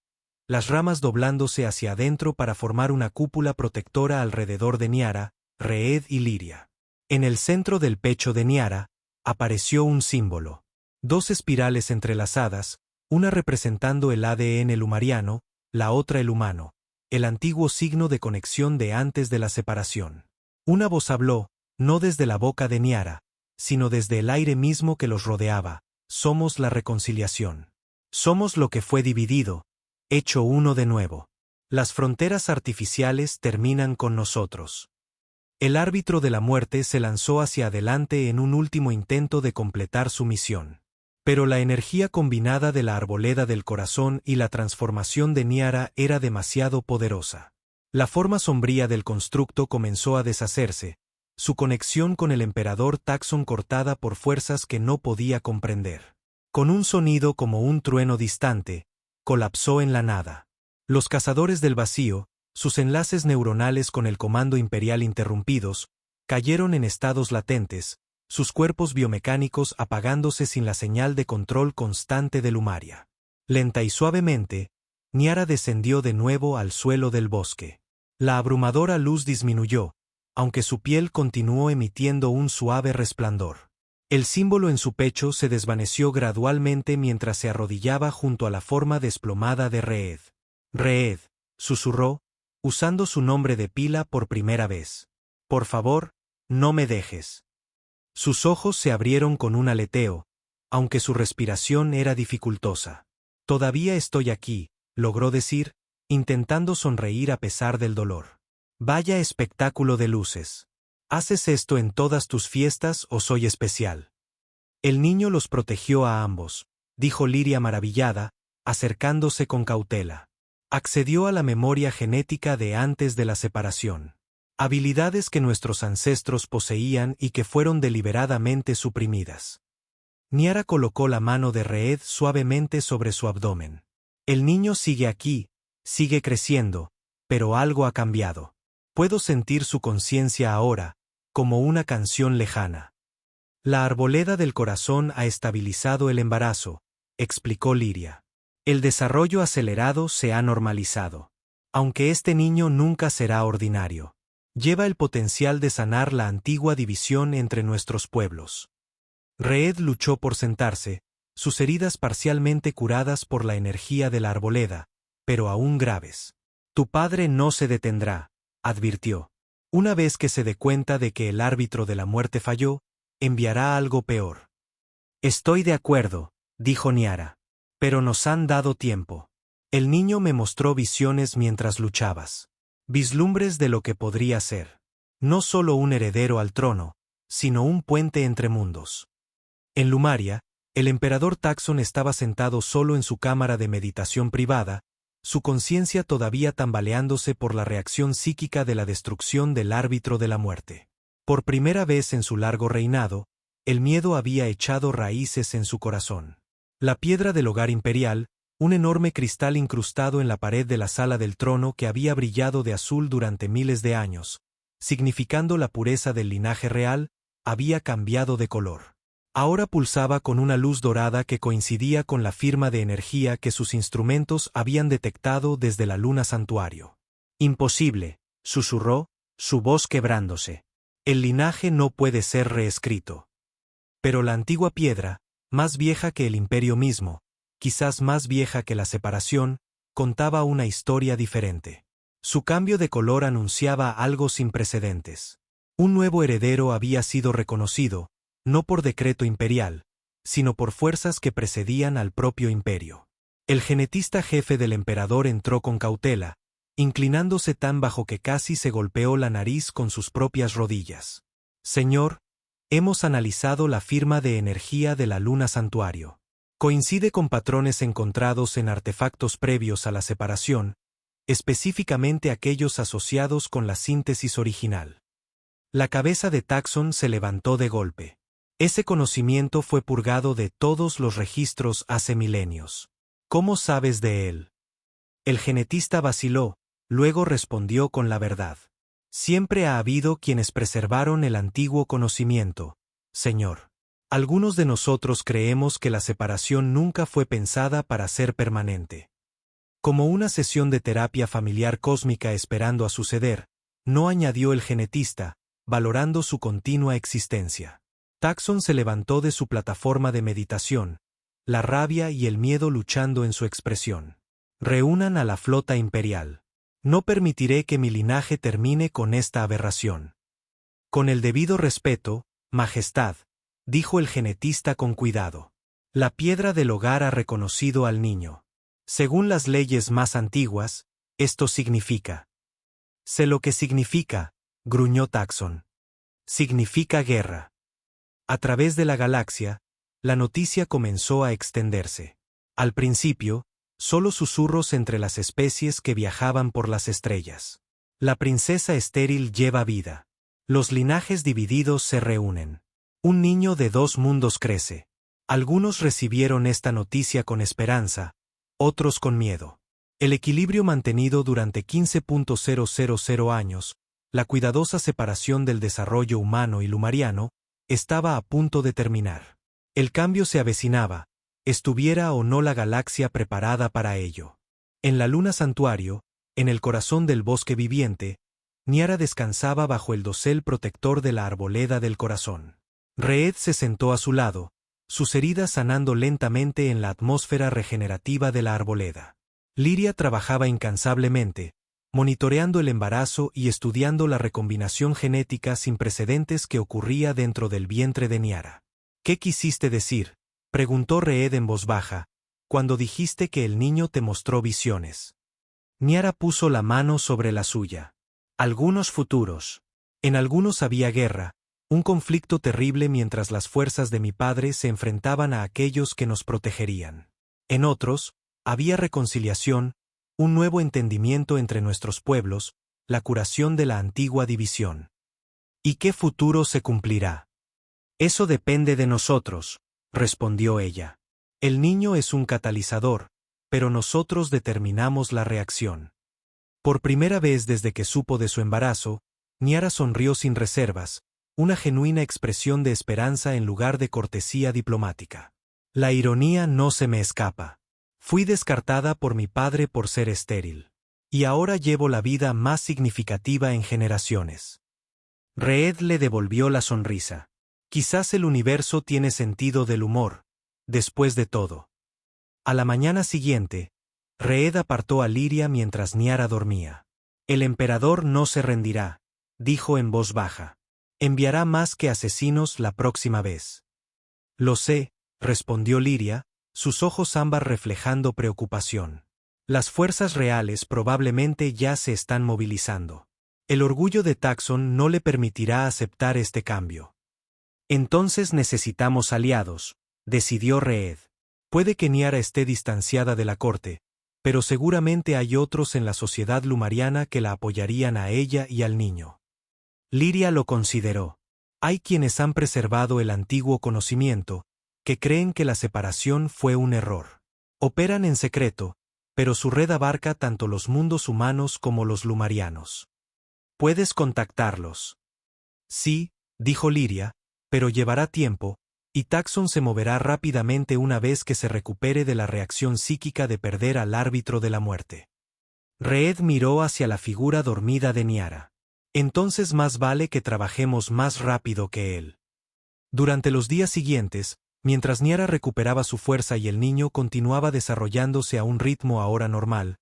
las ramas doblándose hacia adentro para formar una cúpula protectora alrededor de Niara, Reed y Liria. En el centro del pecho de Niara, apareció un símbolo. 2 espirales entrelazadas, una representando el ADN lumariano, la otra el humano, el antiguo signo de conexión de antes de la separación. Una voz habló, no desde la boca de Niara, sino desde el aire mismo que los rodeaba, somos la reconciliación. Somos lo que fue dividido, hecho uno de nuevo. Las fronteras artificiales terminan con nosotros. El árbitro de la muerte se lanzó hacia adelante en un último intento de completar su misión. Pero la energía combinada de la arboleda del corazón y la transformación de Niara era demasiado poderosa. La forma sombría del constructo comenzó a deshacerse, su conexión con el emperador Taxon cortada por fuerzas que no podía comprender. Con un sonido como un trueno distante, colapsó en la nada. Los cazadores del vacío, sus enlaces neuronales con el comando imperial interrumpidos, cayeron en estados latentes, sus cuerpos biomecánicos apagándose sin la señal de control constante de Lumaria. Lenta y suavemente, Niara descendió de nuevo al suelo del bosque. La abrumadora luz disminuyó, aunque su piel continuó emitiendo un suave resplandor. El símbolo en su pecho se desvaneció gradualmente mientras se arrodillaba junto a la forma desplomada de Reed. Reed, susurró, usando su nombre de pila por primera vez. Por favor, no me dejes. Sus ojos se abrieron con un aleteo, aunque su respiración era dificultosa. Todavía estoy aquí, logró decir, intentando sonreír a pesar del dolor. Vaya espectáculo de luces. ¿Haces esto en todas tus fiestas o soy especial? El niño los protegió a ambos, dijo Liria maravillada, acercándose con cautela. Accedió a la memoria genética de antes de la separación. Habilidades que nuestros ancestros poseían y que fueron deliberadamente suprimidas. Niara colocó la mano de Reed suavemente sobre su abdomen. El niño sigue aquí, sigue creciendo, pero algo ha cambiado. Puedo sentir su conciencia ahora, como una canción lejana. La arboleda del corazón ha estabilizado el embarazo, explicó Liria. El desarrollo acelerado se ha normalizado. Aunque este niño nunca será ordinario, lleva el potencial de sanar la antigua división entre nuestros pueblos. Reed luchó por sentarse, sus heridas parcialmente curadas por la energía de la arboleda, pero aún graves. Tu padre no se detendrá, advirtió. Una vez que se dé cuenta de que el árbitro de la muerte falló, enviará algo peor. Estoy de acuerdo, dijo Niara. Pero nos han dado tiempo. El niño me mostró visiones mientras luchabas. Vislumbres de lo que podría ser. No solo un heredero al trono, sino un puente entre mundos. En Lumaria, el emperador Taxon estaba sentado solo en su cámara de meditación privada, su conciencia todavía tambaleándose por la reacción psíquica de la destrucción del árbitro de la muerte. Por primera vez en su largo reinado, el miedo había echado raíces en su corazón. La piedra del hogar imperial, un enorme cristal incrustado en la pared de la sala del trono que había brillado de azul durante miles de años, significando la pureza del linaje real, había cambiado de color. Ahora pulsaba con una luz dorada que coincidía con la firma de energía que sus instrumentos habían detectado desde la luna santuario. Imposible, susurró, su voz quebrándose. El linaje no puede ser reescrito. Pero la antigua piedra, más vieja que el imperio mismo, quizás más vieja que la separación, contaba una historia diferente. Su cambio de color anunciaba algo sin precedentes. Un nuevo heredero había sido reconocido, no por decreto imperial, sino por fuerzas que precedían al propio imperio. El genetista jefe del emperador entró con cautela, inclinándose tan bajo que casi se golpeó la nariz con sus propias rodillas. Señor, hemos analizado la firma de energía de la luna santuario. Coincide con patrones encontrados en artefactos previos a la separación, específicamente aquellos asociados con la síntesis original. La cabeza de Taxon se levantó de golpe. Ese conocimiento fue purgado de todos los registros hace milenios. ¿Cómo sabes de él? El genetista vaciló, luego respondió con la verdad. Siempre ha habido quienes preservaron el antiguo conocimiento, señor. Algunos de nosotros creemos que la separación nunca fue pensada para ser permanente. Como una sesión de terapia familiar cósmica esperando a suceder, no añadió el genetista, valorando su continua existencia. Taxon se levantó de su plataforma de meditación, la rabia y el miedo luchando en su expresión. Reúnan a la flota imperial. No permitiré que mi linaje termine con esta aberración. Con el debido respeto, Majestad, dijo el genetista con cuidado. La piedra del hogar ha reconocido al niño. Según las leyes más antiguas, esto significa. Sé lo que significa, gruñó Taxon. Significa guerra. A través de la galaxia, la noticia comenzó a extenderse. Al principio, solo susurros entre las especies que viajaban por las estrellas. La princesa estéril lleva vida. Los linajes divididos se reúnen. Un niño de dos mundos crece. Algunos recibieron esta noticia con esperanza, otros con miedo. El equilibrio mantenido durante 15.000 años, la cuidadosa separación del desarrollo humano y lumariano, estaba a punto de terminar. El cambio se avecinaba, estuviera o no la galaxia preparada para ello. En la luna santuario, en el corazón del bosque viviente, Niara descansaba bajo el dosel protector de la arboleda del corazón. Reed se sentó a su lado, sus heridas sanando lentamente en la atmósfera regenerativa de la arboleda. Liria trabajaba incansablemente, monitoreando el embarazo y estudiando la recombinación genética sin precedentes que ocurría dentro del vientre de Niara. ¿Qué quisiste decir?, preguntó Reed en voz baja, cuando dijiste que el niño te mostró visiones. Niara puso la mano sobre la suya. Algunos futuros. En algunos había guerra, un conflicto terrible mientras las fuerzas de mi padre se enfrentaban a aquellos que nos protegerían. En otros, había reconciliación, un nuevo entendimiento entre nuestros pueblos, la curación de la antigua división. ¿Y qué futuro se cumplirá? Eso depende de nosotros, respondió ella. El niño es un catalizador, pero nosotros determinamos la reacción. Por primera vez desde que supo de su embarazo, Niara sonrió sin reservas, una genuina expresión de esperanza en lugar de cortesía diplomática. La ironía no se me escapa. Fui descartada por mi padre por ser estéril. Y ahora llevo la vida más significativa en generaciones. Reed le devolvió la sonrisa. Quizás el universo tiene sentido del humor, después de todo. A la mañana siguiente, Reed apartó a Lyria mientras Niara dormía. El emperador no se rendirá, dijo en voz baja. Enviará más que asesinos la próxima vez. Lo sé, respondió Lyria, sus ojos ámbar reflejando preocupación. Las fuerzas reales probablemente ya se están movilizando. El orgullo de Taxon no le permitirá aceptar este cambio. Entonces necesitamos aliados, decidió Reed. Puede que Niara esté distanciada de la corte, pero seguramente hay otros en la sociedad lumariana que la apoyarían a ella y al niño. Lyria lo consideró. Hay quienes han preservado el antiguo conocimiento, que creen que la separación fue un error. Operan en secreto, pero su red abarca tanto los mundos humanos como los lumarianos. ¿Puedes contactarlos? Sí, dijo Lyria, pero llevará tiempo, y Taxon se moverá rápidamente una vez que se recupere de la reacción psíquica de perder al árbitro de la muerte. Reed miró hacia la figura dormida de Niara. Entonces más vale que trabajemos más rápido que él. Durante los días siguientes, mientras Niara recuperaba su fuerza y el niño continuaba desarrollándose a un ritmo ahora normal,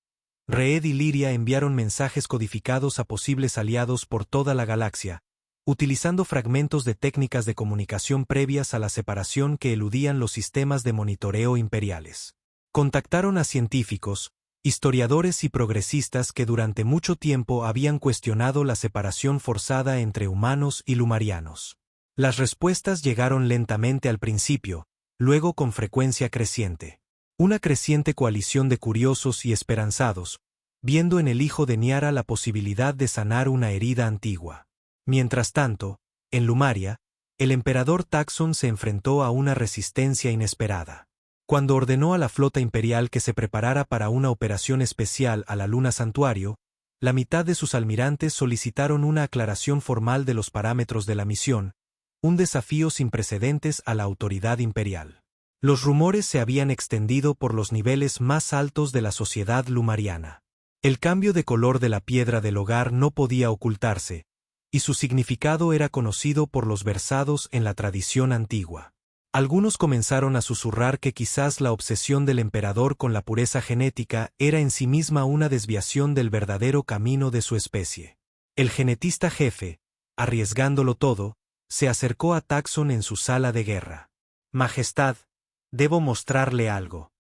Reed y Lyria enviaron mensajes codificados a posibles aliados por toda la galaxia, utilizando fragmentos de técnicas de comunicación previas a la separación que eludían los sistemas de monitoreo imperiales. Contactaron a científicos, historiadores y progresistas que durante mucho tiempo habían cuestionado la separación forzada entre humanos y lumarianos. Las respuestas llegaron lentamente al principio, luego con frecuencia creciente. Una creciente coalición de curiosos y esperanzados, viendo en el hijo de Niara la posibilidad de sanar una herida antigua. Mientras tanto, en Lumaria, el emperador Taxon se enfrentó a una resistencia inesperada. Cuando ordenó a la flota imperial que se preparara para una operación especial a la Luna Santuario, la mitad de sus almirantes solicitaron una aclaración formal de los parámetros de la misión, un desafío sin precedentes a la autoridad imperial. Los rumores se habían extendido por los niveles más altos de la sociedad lumariana. El cambio de color de la piedra del hogar no podía ocultarse, y su significado era conocido por los versados en la tradición antigua. Algunos comenzaron a susurrar que quizás la obsesión del emperador con la pureza genética era en sí misma una desviación del verdadero camino de su especie. El genetista jefe, arriesgándolo todo, se acercó a Taxon en su sala de guerra. Majestad, debo mostrarle algo.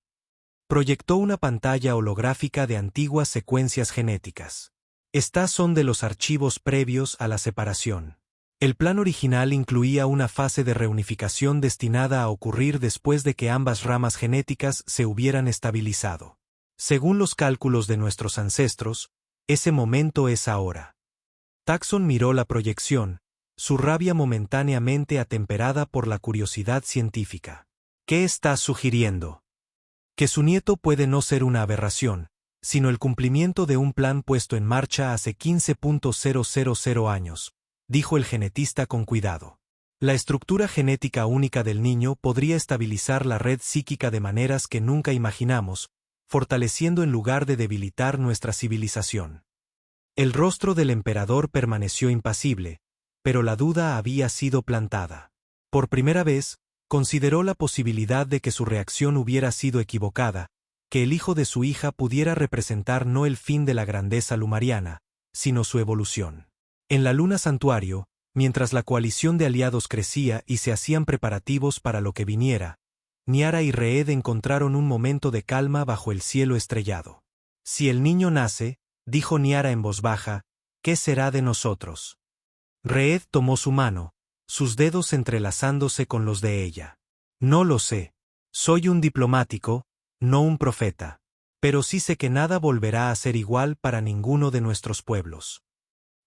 Proyectó una pantalla holográfica de antiguas secuencias genéticas. Estas son de los archivos previos a la separación. El plan original incluía una fase de reunificación destinada a ocurrir después de que ambas ramas genéticas se hubieran estabilizado. Según los cálculos de nuestros ancestros, ese momento es ahora. Taxon miró la proyección, su rabia momentáneamente atemperada por la curiosidad científica. ¿Qué estás sugiriendo? Que su nieto puede no ser una aberración, sino el cumplimiento de un plan puesto en marcha hace 15.000 años, dijo el genetista con cuidado. La estructura genética única del niño podría estabilizar la red psíquica de maneras que nunca imaginamos, fortaleciendo en lugar de debilitar nuestra civilización. El rostro del emperador permaneció impasible, pero la duda había sido plantada. Por primera vez, consideró la posibilidad de que su reacción hubiera sido equivocada, que el hijo de su hija pudiera representar no el fin de la grandeza lumariana, sino su evolución. En la Luna Santuario, mientras la coalición de aliados crecía y se hacían preparativos para lo que viniera, Niara y Reed encontraron un momento de calma bajo el cielo estrellado. Si el niño nace, dijo Niara en voz baja, ¿qué será de nosotros? Reed tomó su mano, sus dedos entrelazándose con los de ella. No lo sé. Soy un diplomático, no un profeta. Pero sí sé que nada volverá a ser igual para ninguno de nuestros pueblos.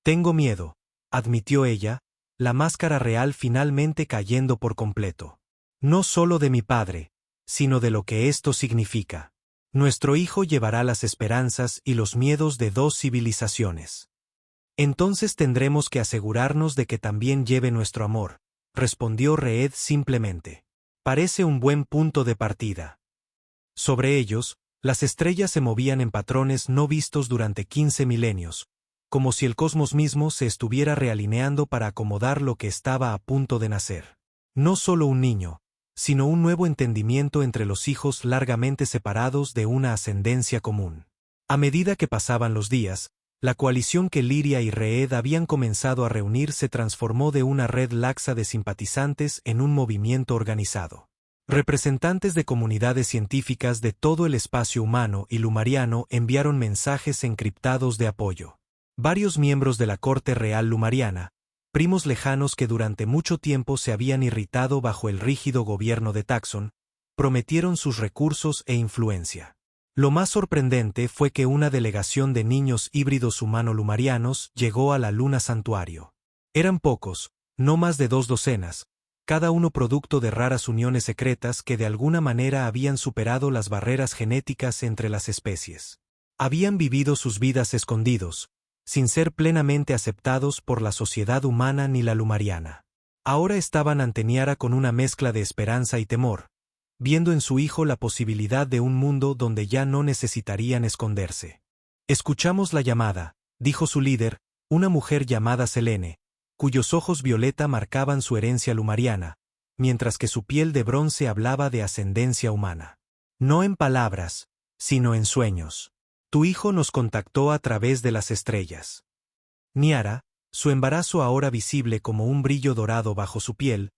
Tengo miedo, admitió ella, la máscara real finalmente cayendo por completo. No solo de mi padre, sino de lo que esto significa. Nuestro hijo llevará las esperanzas y los miedos de 2 civilizaciones. Entonces tendremos que asegurarnos de que también lleve nuestro amor, respondió Reed simplemente. Parece un buen punto de partida. Sobre ellos, las estrellas se movían en patrones no vistos durante 15 milenios, como si el cosmos mismo se estuviera realineando para acomodar lo que estaba a punto de nacer. No solo un niño, sino un nuevo entendimiento entre los hijos largamente separados de una ascendencia común. A medida que pasaban los días, la coalición que Lyria y Reed habían comenzado a reunir se transformó de una red laxa de simpatizantes en un movimiento organizado. Representantes de comunidades científicas de todo el espacio humano y lumariano enviaron mensajes encriptados de apoyo. Varios miembros de la corte real lumariana, primos lejanos que durante mucho tiempo se habían irritado bajo el rígido gobierno de Taxon, prometieron sus recursos e influencia. Lo más sorprendente fue que una delegación de niños híbridos humano-lumarianos llegó a la luna santuario. Eran pocos, no más de 2 docenas, cada uno producto de raras uniones secretas que de alguna manera habían superado las barreras genéticas entre las especies. Habían vivido sus vidas escondidos, sin ser plenamente aceptados por la sociedad humana ni la lumariana. Ahora estaban ante Niara con una mezcla de esperanza y temor, viendo en su hijo la posibilidad de un mundo donde ya no necesitarían esconderse. Escuchamos la llamada, dijo su líder, una mujer llamada Selene, cuyos ojos violeta marcaban su herencia lumariana, mientras que su piel de bronce hablaba de ascendencia humana. No en palabras, sino en sueños. Tu hijo nos contactó a través de las estrellas. Niara, su embarazo ahora visible como un brillo dorado bajo su piel,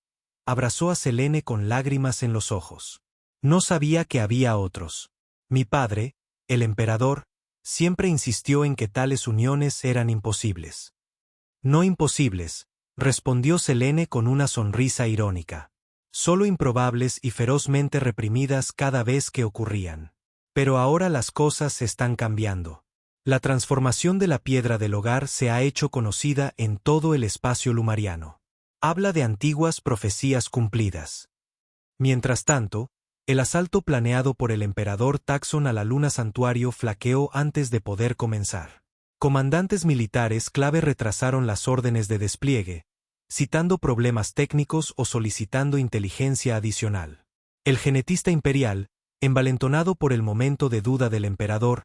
abrazó a Selene con lágrimas en los ojos. No sabía que había otros. Mi padre, el emperador, siempre insistió en que tales uniones eran imposibles. No imposibles, respondió Selene con una sonrisa irónica. Solo improbables y ferozmente reprimidas cada vez que ocurrían. Pero ahora las cosas están cambiando. La transformación de la piedra del hogar se ha hecho conocida en todo el espacio lumariano. Habla de antiguas profecías cumplidas. Mientras tanto, el asalto planeado por el emperador Taxon a la luna santuario flaqueó antes de poder comenzar. Comandantes militares clave retrasaron las órdenes de despliegue, citando problemas técnicos o solicitando inteligencia adicional. El genetista imperial, envalentonado por el momento de duda del emperador,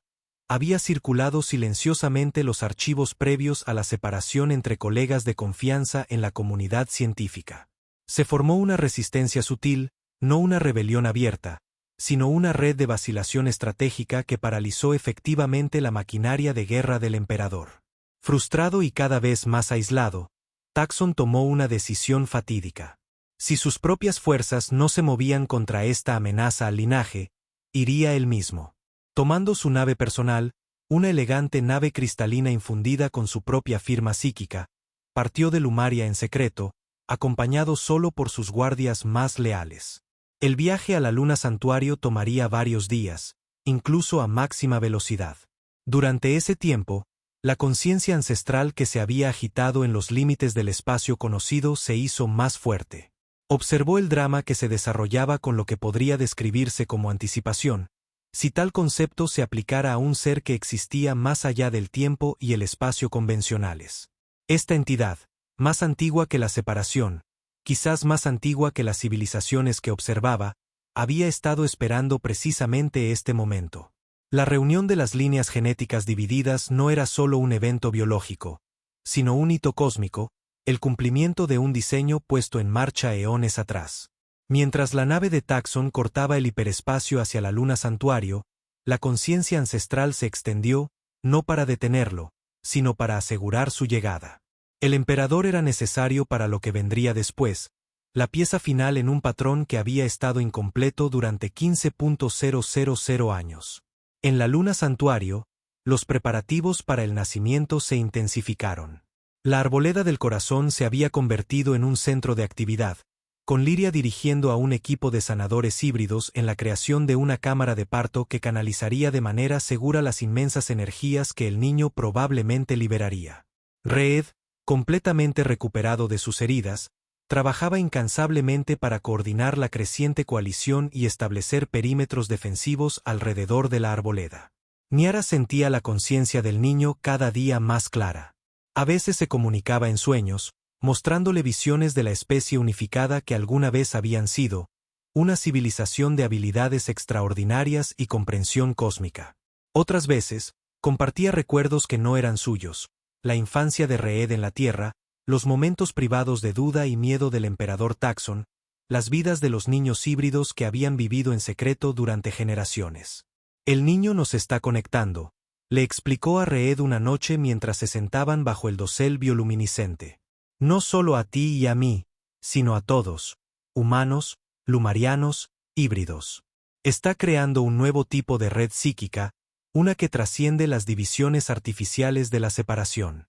había circulado silenciosamente los archivos previos a la separación entre colegas de confianza en la comunidad científica. Se formó una resistencia sutil, no una rebelión abierta, sino una red de vacilación estratégica que paralizó efectivamente la maquinaria de guerra del emperador. Frustrado y cada vez más aislado, Taxon tomó una decisión fatídica. Si sus propias fuerzas no se movían contra esta amenaza al linaje, iría él mismo. Tomando su nave personal, una elegante nave cristalina infundida con su propia firma psíquica, partió de Lumaria en secreto, acompañado solo por sus guardias más leales. El viaje a la luna santuario tomaría varios días, incluso a máxima velocidad. Durante ese tiempo, la conciencia ancestral que se había agitado en los límites del espacio conocido se hizo más fuerte. Observó el drama que se desarrollaba con lo que podría describirse como anticipación, si tal concepto se aplicara a un ser que existía más allá del tiempo y el espacio convencionales. Esta entidad, más antigua que la separación, quizás más antigua que las civilizaciones que observaba, había estado esperando precisamente este momento. La reunión de las líneas genéticas divididas no era solo un evento biológico, sino un hito cósmico, el cumplimiento de un diseño puesto en marcha eones atrás. Mientras la nave de Taxon cortaba el hiperespacio hacia la luna santuario, la conciencia ancestral se extendió, no para detenerlo, sino para asegurar su llegada. El emperador era necesario para lo que vendría después, la pieza final en un patrón que había estado incompleto durante 15.000 años. En la luna santuario, los preparativos para el nacimiento se intensificaron. La arboleda del corazón se había convertido en un centro de actividad, con Lyria dirigiendo a un equipo de sanadores híbridos en la creación de una cámara de parto que canalizaría de manera segura las inmensas energías que el niño probablemente liberaría. Reed, completamente recuperado de sus heridas, trabajaba incansablemente para coordinar la creciente coalición y establecer perímetros defensivos alrededor de la arboleda. Niara sentía la conciencia del niño cada día más clara. A veces se comunicaba en sueños, mostrándole visiones de la especie unificada que alguna vez habían sido, una civilización de habilidades extraordinarias y comprensión cósmica. Otras veces, compartía recuerdos que no eran suyos, la infancia de Reed en la Tierra, los momentos privados de duda y miedo del emperador Taxon, las vidas de los niños híbridos que habían vivido en secreto durante generaciones. El niño nos está conectando, le explicó a Reed una noche mientras se sentaban bajo el dosel bioluminiscente. No solo a ti y a mí, sino a todos, humanos, lumarianos, híbridos. Está creando un nuevo tipo de red psíquica, una que trasciende las divisiones artificiales de la separación.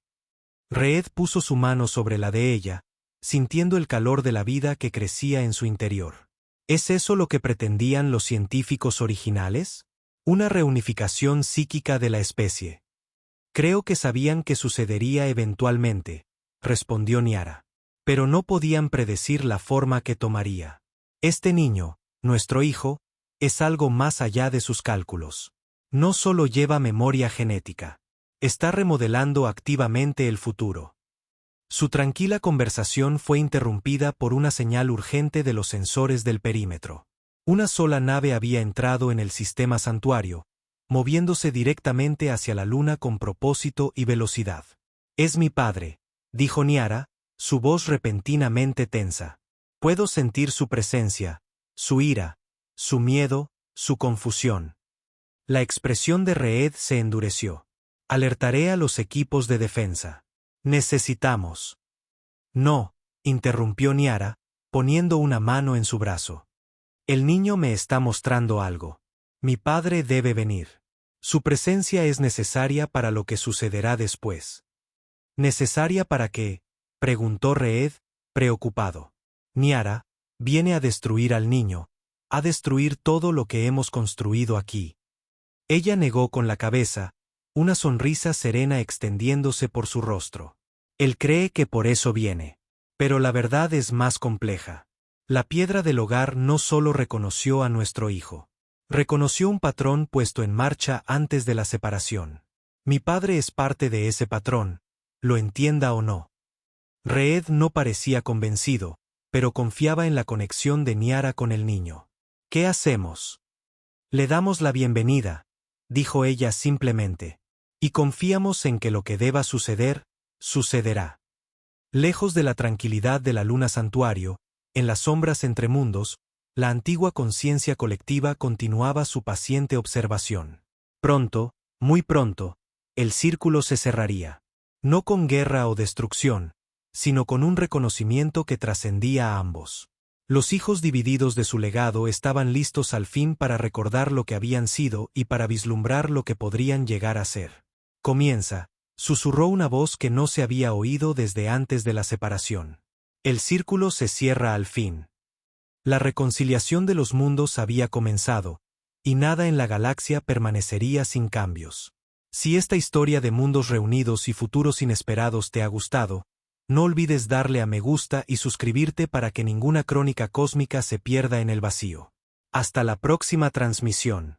Reed puso su mano sobre la de ella, sintiendo el calor de la vida que crecía en su interior. ¿Es eso lo que pretendían los científicos originales? Una reunificación psíquica de la especie. Creo que sabían que sucedería eventualmente, respondió Niara. Pero no podían predecir la forma que tomaría. Este niño, nuestro hijo, es algo más allá de sus cálculos. No solo lleva memoria genética. Está remodelando activamente el futuro. Su tranquila conversación fue interrumpida por una señal urgente de los sensores del perímetro. Una sola nave había entrado en el sistema santuario, moviéndose directamente hacia la luna con propósito y velocidad. Es mi padre, dijo Niara, su voz repentinamente tensa. Puedo sentir su presencia, su ira, su miedo, su confusión. La expresión de Reed se endureció. Alertaré a los equipos de defensa. Necesitamos. No, interrumpió Niara, poniendo una mano en su brazo. El niño me está mostrando algo. Mi padre debe venir. Su presencia es necesaria para lo que sucederá después. ¿Necesaria para qué?, preguntó Reed, preocupado. Niara, viene a destruir al niño, a destruir todo lo que hemos construido aquí. Ella negó con la cabeza, una sonrisa serena extendiéndose por su rostro. Él cree que por eso viene. Pero la verdad es más compleja. La piedra del hogar no solo reconoció a nuestro hijo. Reconoció un patrón puesto en marcha antes de la separación. Mi padre es parte de ese patrón, lo entienda o no. Reed no parecía convencido, pero confiaba en la conexión de Niara con el niño. ¿Qué hacemos? Le damos la bienvenida, dijo ella simplemente. Y confiamos en que lo que deba suceder, sucederá. Lejos de la tranquilidad de la luna santuario, en las sombras entre mundos, la antigua conciencia colectiva continuaba su paciente observación. Pronto, muy pronto, el círculo se cerraría. No con guerra o destrucción, sino con un reconocimiento que trascendía a ambos. Los hijos divididos de su legado estaban listos al fin para recordar lo que habían sido y para vislumbrar lo que podrían llegar a ser. Comienza, susurró una voz que no se había oído desde antes de la separación. El círculo se cierra al fin. La reconciliación de los mundos había comenzado, y nada en la galaxia permanecería sin cambios. Si esta historia de mundos reunidos y futuros inesperados te ha gustado, no olvides darle a me gusta y suscribirte para que ninguna crónica cósmica se pierda en el vacío. Hasta la próxima transmisión.